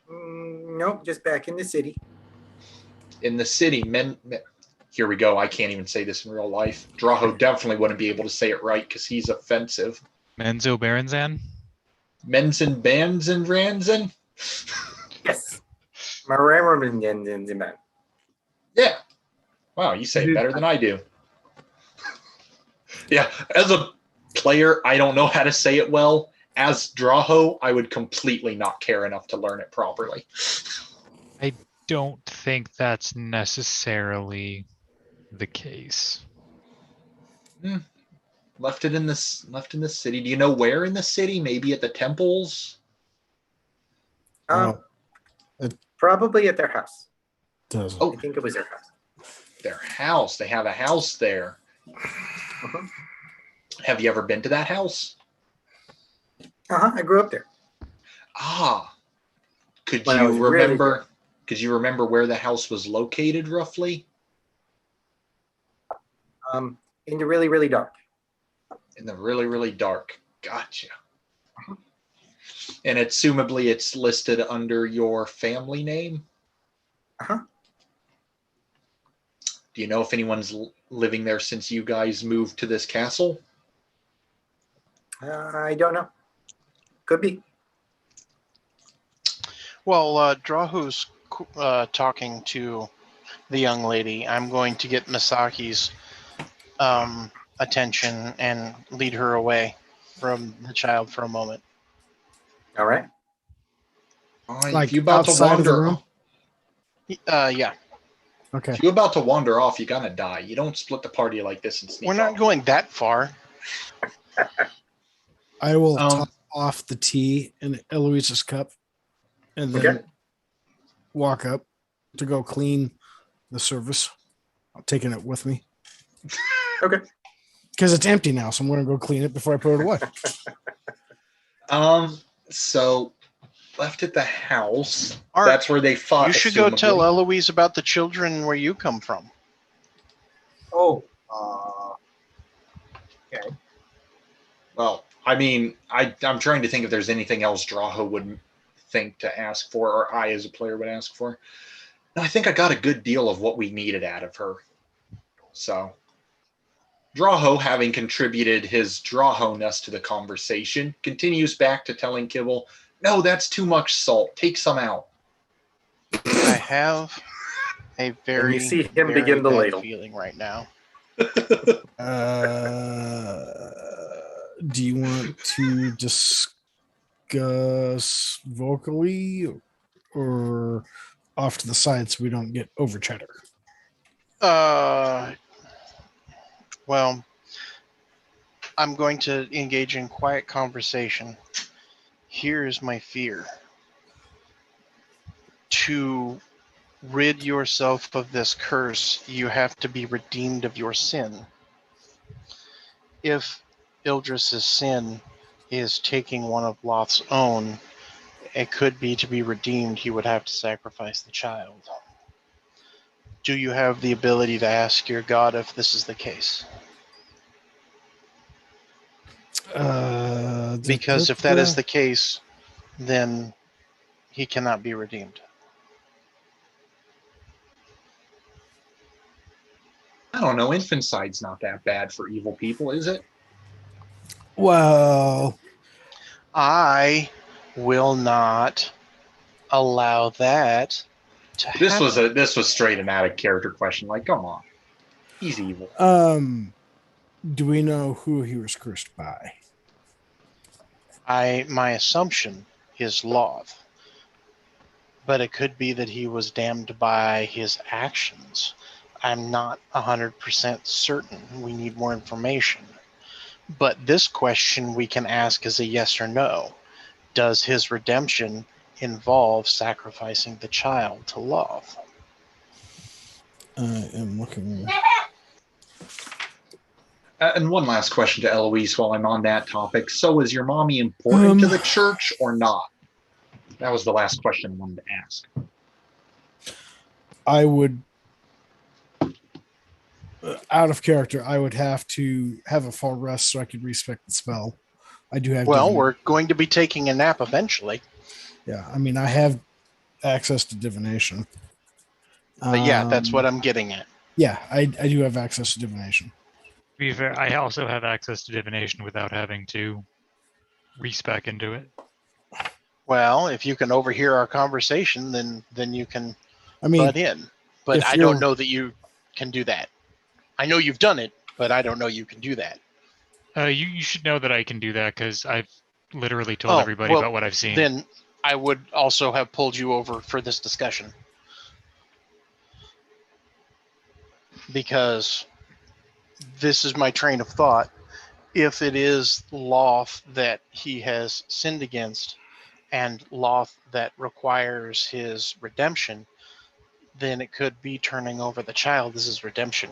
Nope, just back in the city. In the city, here we go. I can't even say this in real life. Draho definitely wouldn't be able to say it right because he's offensive. Menzo Baranzan? Menzen Banzen Ranzen? Yes. Maramaman. Yeah. Wow, you say it better than I do. Yeah, as a player, I don't know how to say it well. As Draho, I would completely not care enough to learn it properly. I don't think that's necessarily the case. Left in the city. Do you know where in the city? Maybe at the temples? Probably at their house. Doesn't. I think it was their house. Their house. They have a house there. Uh-huh. Have you ever been to that house? I grew up there. Could When I you was really remember? young. Could you remember where the house was located roughly? In the really, really dark. In the really, really dark. Gotcha. And assumably it's listed under your family name? Uh-huh. Do you know if anyone's living there since you guys moved to this castle? I don't know. Could be. Well, Drahu's talking to the young lady. I'm going to get Misaki's attention and lead her away from the child for a moment. All right. Like if you're about to outside of the wander, room? Yeah. Okay. if you're about to wander off, you're gonna die. You don't split the party like this and sneak We're not off. going that far. I will top off the tea in Eloise's cup and then Okay. walk up to go clean the service. I'm taking it with me. Okay. Because it's empty now, so I'm going to go clean it before I put it away. So left at the house. Art, That's where they fought. You should go assumably. tell Eloise about the children where you come from. Oh. Okay. Well, I mean, I'm trying to think if there's anything else Draho would think to ask for, or I as a player would ask for. No, I think I got a good deal of what we needed out of her. So, Draho, having contributed his Draho-ness to the conversation, continues back to telling Kibble, "No, that's too much salt. Take some out." I have a very, you see him very begin to bad ladle. feeling right now. Do you want to discuss vocally or off to the side so we don't get over chatter? Well, I'm going to engage in quiet conversation. Here is my fear. To rid yourself of this curse, you have to be redeemed of your sin. If Ildris's sin is taking one of Loth's own, it could be to be redeemed, he would have to sacrifice the child. Do you have the ability to ask your god if this is the case? Because if that is the case, then he cannot be redeemed. I don't know. Infanticide's not that bad for evil people, is it? Well, I will not allow that to happen. This was straight an out of character question. Like, come on, he's evil. do we know who he was cursed by? My assumption is Loth, but it could be that he was damned by his actions. I'm not 100% certain. We need more information. But this question we can ask as a yes or no. Does his redemption involve sacrificing the child to Loth? I am looking. And one last question to Eloise while I'm on that topic. So is your mommy important to the church or not? That was the last question I wanted to ask. I would, out of character, I would have to have a full rest so I could respect the spell. I do have. Well, we're going to be taking a nap eventually. Yeah, I mean, I have access to divination. But yeah, that's what I'm getting at. Yeah, I do have access to divination. To be fair, I also have access to divination without having to respec into it. Well, if you can overhear our conversation, then you can I mean, butt in. But I don't know that you can do that. I know you've done it, but I don't know you can do that. You should know that I can do that because I've literally told everybody about what I've seen. Then I would also have pulled you over for this discussion. Because this is my train of thought. If it is Loth that he has sinned against and Loth that requires his redemption, then it could be turning over the child as his redemption.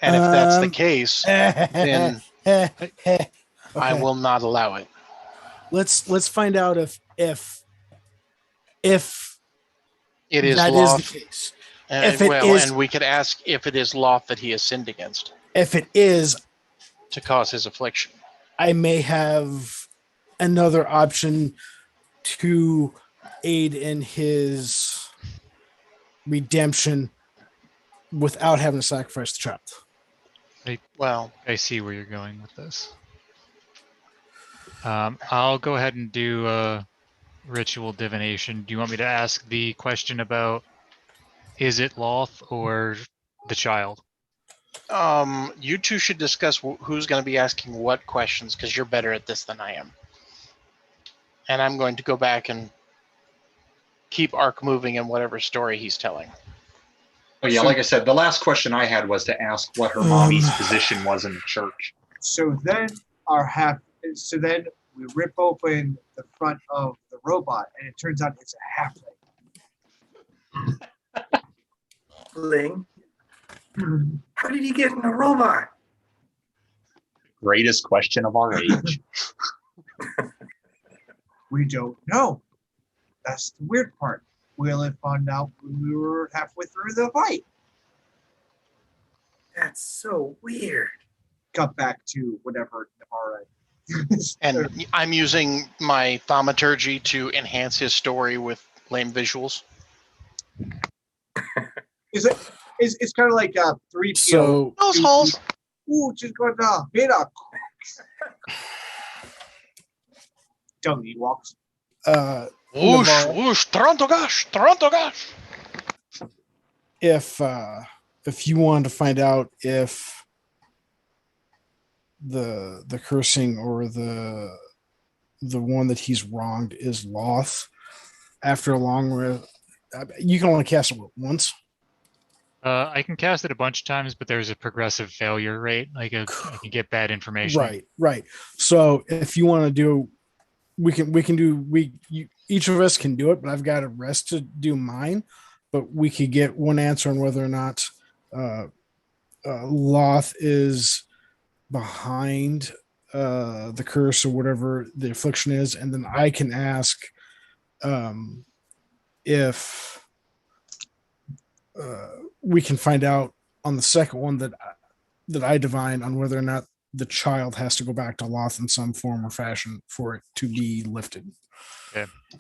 And if that's the case, then I will not allow it. Let's find out if it is that Loth. is the case. And we could ask if it is Loth that he has sinned against. If it is, to cause his affliction, I may have another option to aid in his redemption without having to sacrifice the child. I see where you're going with this. I'll go ahead and do ritual divination. Do you want me to ask the question about is it Loth or the child? You two should discuss who's going to be asking what questions because you're better at this than I am. And I'm going to go back and keep Ark moving in whatever story he's telling. Oh yeah, like I said, the last question I had was to ask what her mommy's position was in the church. So then we rip open the front of the robot, and it turns out it's a halfling. Ling, how did he get in a robot? Greatest question of our age. We don't know. That's the weird part. We only found out when we were halfway through the fight. That's so weird. Cut back to whatever Navarra. And I'm using my thaumaturgy to enhance his story with lame visuals. It's kind of like 3PO. So those holes. Ooh, just going to beta. Don't he walks. Whoosh, whoosh, Toronto gosh. If you want to find out if the cursing or the one that he's wronged is Loth, after a long rest, you can only cast it once. I can cast it a bunch of times, but there's a progressive failure rate. I can get bad information. Right. So if you want to do, each of us can do it, but I've got a rest to do mine. But we could get one answer on whether or not Loth is behind the curse or whatever the affliction is, and then I can ask if we can find out on the second one that I divine on whether or not the child has to go back to Loth in some form or fashion for it to be lifted.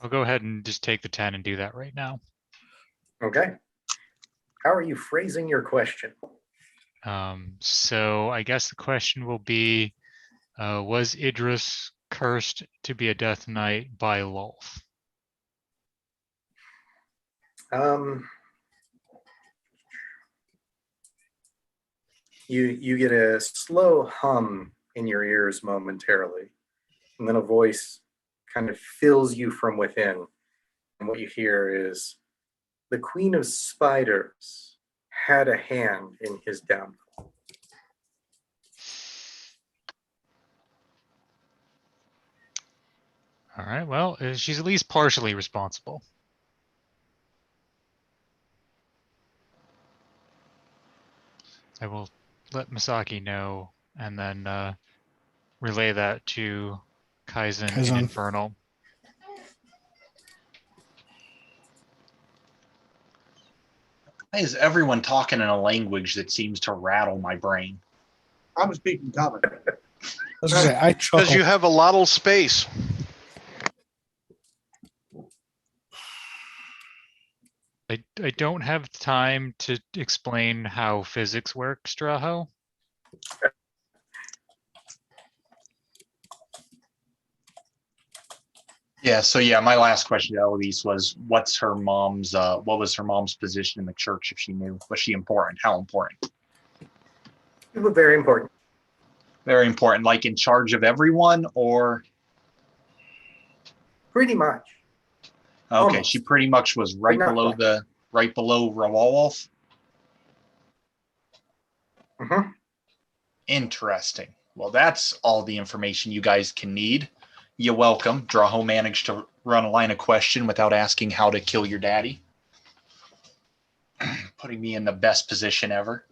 I'll go ahead and just take the 10 and do that right now. Okay. How are you phrasing your question? So I guess the question will be, was Idris cursed to be a Death Knight by Lolth? You get a slow hum in your ears momentarily, and then a voice kind of fills you from within. And what you hear is, the Queen of Spiders had a hand in his downfall. All right, well, she's at least partially responsible. I will let Misaki know and then relay that to Kaizen and Kaizen. Infernal. Why is everyone talking in a language that seems to rattle my brain? I'm speaking common. I was gonna say, I Because chuckle. you have a lot of space. I don't have time to explain how physics works, Straho. Yeah, so yeah, my last question to Eloise was, what was her mom's position in the church, if she knew? Was she important? How important? It was very important. Very important, like in charge of everyone, or? Pretty much. Okay, Almost. she pretty much was right not below quite. right below Rawolf. Mm-hmm. Interesting. Well, that's all the information you guys can need. You're welcome. Draho managed to run a line of question without asking how to kill your daddy. Putting me in the best position ever.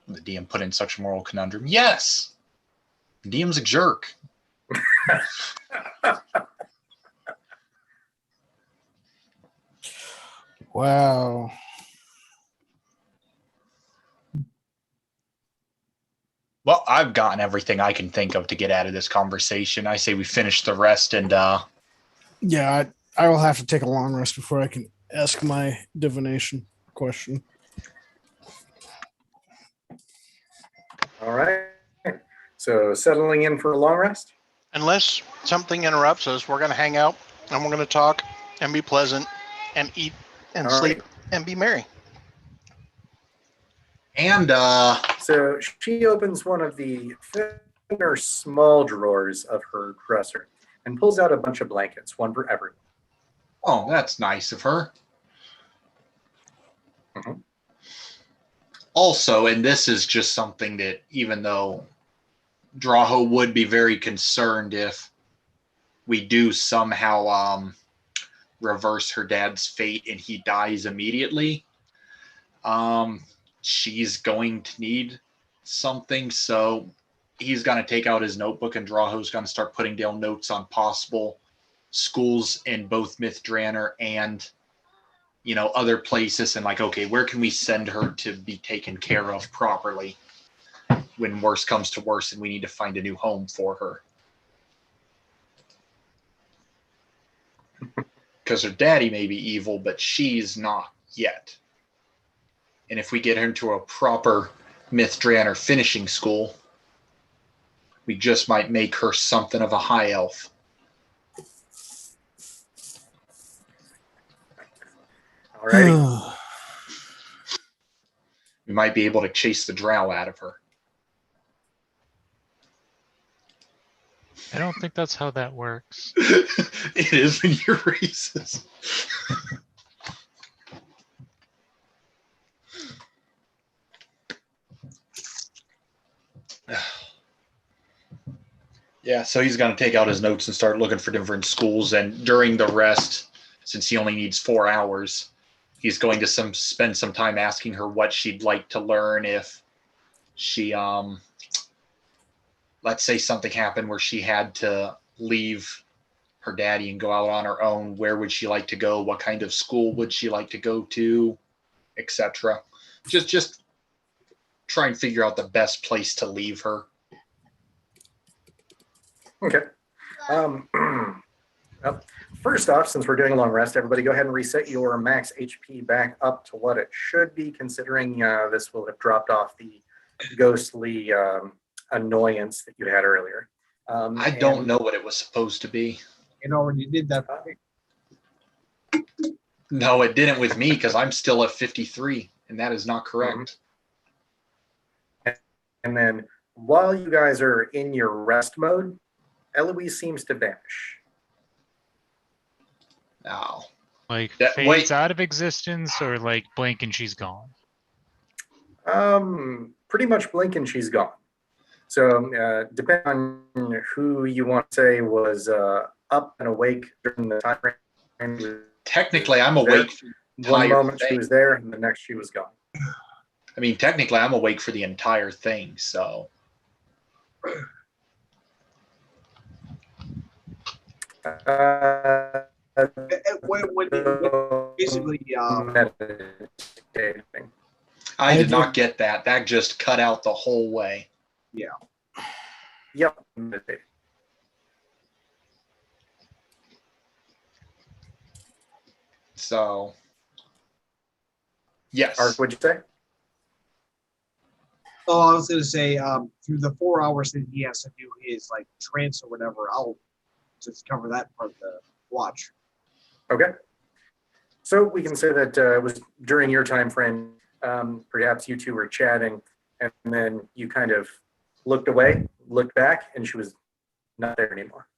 The DM put in such a moral conundrum. Yes! The DM's a jerk. Wow. Well, I've gotten everything I can think of to get out of this conversation. I say we finish the rest and Yeah, I will have to take a long rest before I can ask my divination question. All right. So settling in for a long rest? Unless something interrupts us, we're going to hang out and we're going to talk and be pleasant and eat and All sleep right. and be merry. and So she opens one of the thinner small drawers of her dresser and pulls out a bunch of blankets, one for everyone. oh, that's nice of her. Mhm. Also, and this is just something that, even though Draho would be very concerned if we do somehow reverse her dad's fate and he dies immediately, she's going to need something. So he's going to take out his notebook, and Draho's going to start putting down notes on possible schools in both Mithranor and, you know, other places, and like, okay, where can we send her to be taken care of properly when worse comes to worse and we need to find a new home for her. Because her daddy may be evil, but she's not yet. And if we get her into a proper Mithranor finishing school, we just might make her something of a high elf. All righty. We might be able to chase the drow out of her. I don't think that's how that works. It is when you're racist. Yeah, so he's going to take out his notes and start looking for different schools. And during the rest, since he only needs 4 hours, he's going to spend some time asking her what she'd like to learn if she, let's say something happened where she had to leave her daddy and go out on her own. Where would she like to go? What kind of school would she like to go to, etc. Just try and figure out the best place to leave her. Okay. Well, first off, since we're doing a long rest, everybody go ahead and reset your max HP back up to what it should be, considering this will have dropped off the ghostly annoyance that you had earlier. I don't know what it was supposed to be. You know, when you did that. No, it didn't with me because I'm still at 53, and that is not correct. And then while you guys are in your rest mode, Eloise seems to vanish. Oh. Like That- fades wait. out of existence, or like blink and she's gone. Pretty much blink and she's gone. So depending on who you want to say was up and awake during the time frame. Technically, I'm awake for the One entire moment she thing. was there, and the next she was gone. I mean, technically, I'm awake for the entire thing, so. When basically, meditating. I did not get that. That just cut out the whole way. Yep, meditating. So. Yes. Ark, what'd you say? oh, I was going to say, through the 4 hours that he has to do his like trance or whatever, I'll just cover that part of the watch. Okay. So we can say that it was during your time frame. Perhaps you two were chatting, and then you kind of looked away, looked back, and she was not there anymore.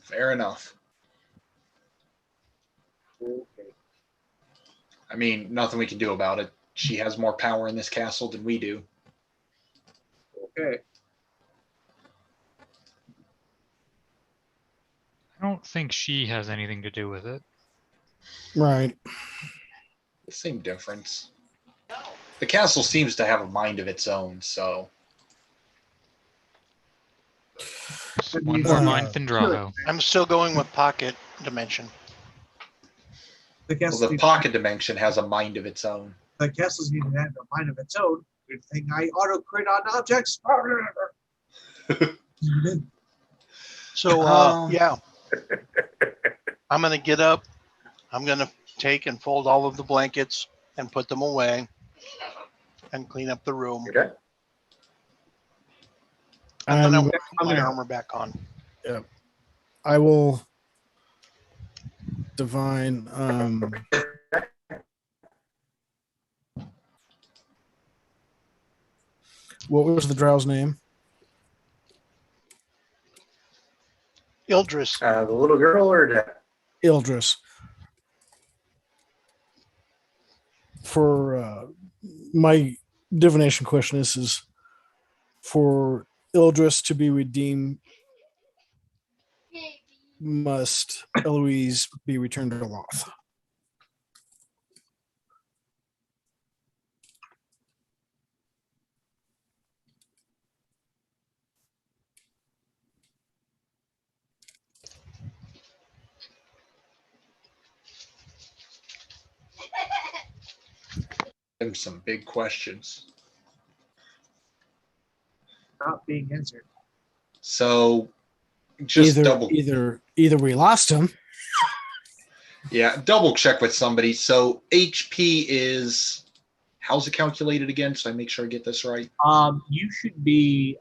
Fair enough. Okay. I mean, nothing we can do about it. She has more power in this castle than we do. Okay. I don't think she has anything to do with it. Right. Same difference. The castle seems to have a mind of its own, so. One Uh, more mind than Draho. I'm still going with pocket dimension. The Well, castle, the pocket dimension has a mind of its own. the castles need to have a mind of its own. Good thing I auto crit on objects. So Um, yeah, I'm gonna get up. I'm gonna take and fold all of the blankets and put them away, and clean up the room. Okay. And then I I'm- will put my armor back on. I will divine. What was the drow's name? Ildris, The little girl or that? Ildris. For my divination question is for Ildris to be redeemed, must Eloise be returned to Loth? Them some big questions. Not being answered. So, just either we lost him. double check with somebody. So HP is, how's it calculated again? So I make sure I get this right. You should be.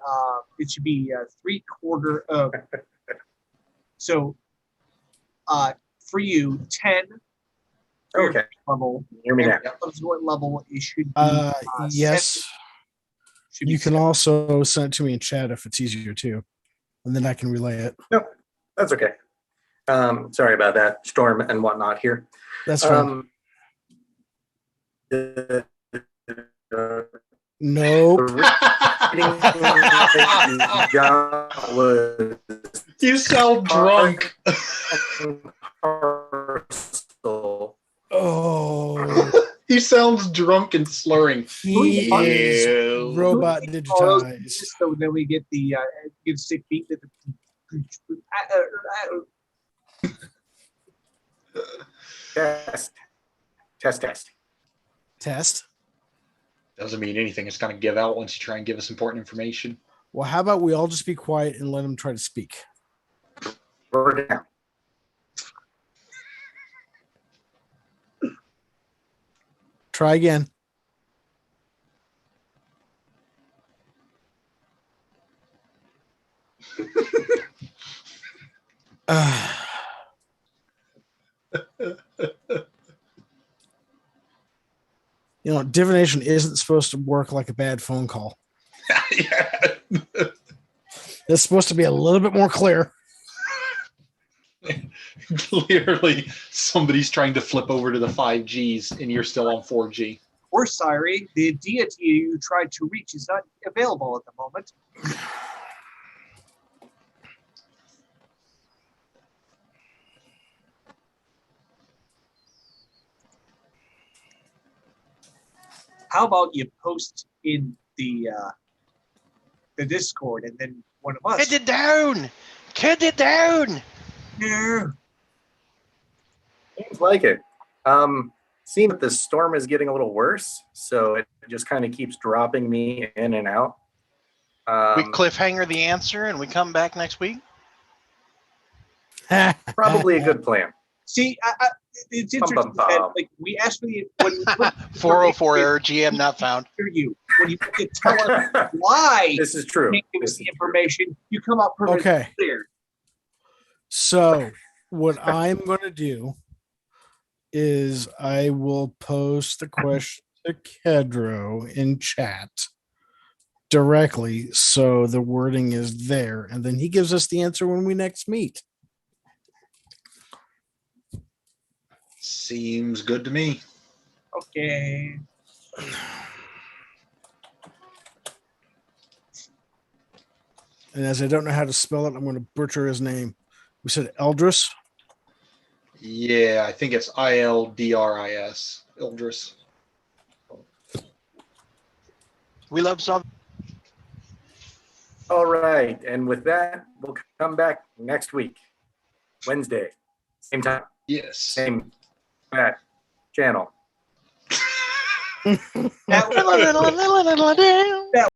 It should be 3/4 of. So, for you, 10 Okay. level. Hear me now. Of what level it should be? Yes. Should be You can also send it to me in chat if it's easier too, and then I can relay it. No, that's okay. Sorry about that, storm and whatnot here. That's fine. Nope. You sound drunk. Oh, He sounds drunk and slurring. he is Ew. robot digitized. So then we get the give 6 feet. Test. Test. Doesn't mean anything. It's going to give out once you try and give us important information. Well, how about we all just be quiet and let him try to speak? We're down. Try again. You know, divination isn't supposed to work like a bad phone call. Yeah. It's supposed to be a little bit more clear. Clearly, somebody's trying to flip over to the 5Gs and you're still on 4G. We're sorry, the deity you tried to reach is not available at the moment. How about you post in the Discord, and then one of us. Get it down! Get it down! No. Seems like it. Seems that the storm is getting a little worse, so it just kind of keeps dropping me in and out. We cliffhanger the answer and we come back next week. Probably a good plan. See, it's interesting Bum, bum, that bum. like we asked for the when we put 404 error, GM not found. you when you tell us why This is true. you give us This the is information, you come out perfectly Okay. clear. So what I'm going to do is I will post the question to Kedro in chat directly, so the wording is there, and then he gives us the answer when we next meet. Seems good to me. Okay. And as I don't know how to spell it, I'm going to butcher his name. We said Eldris. Yeah, I think it's Ildris. Ildris. We love some. All right. And with that, we'll come back next week, Wednesday, same time, Yes. same channel. That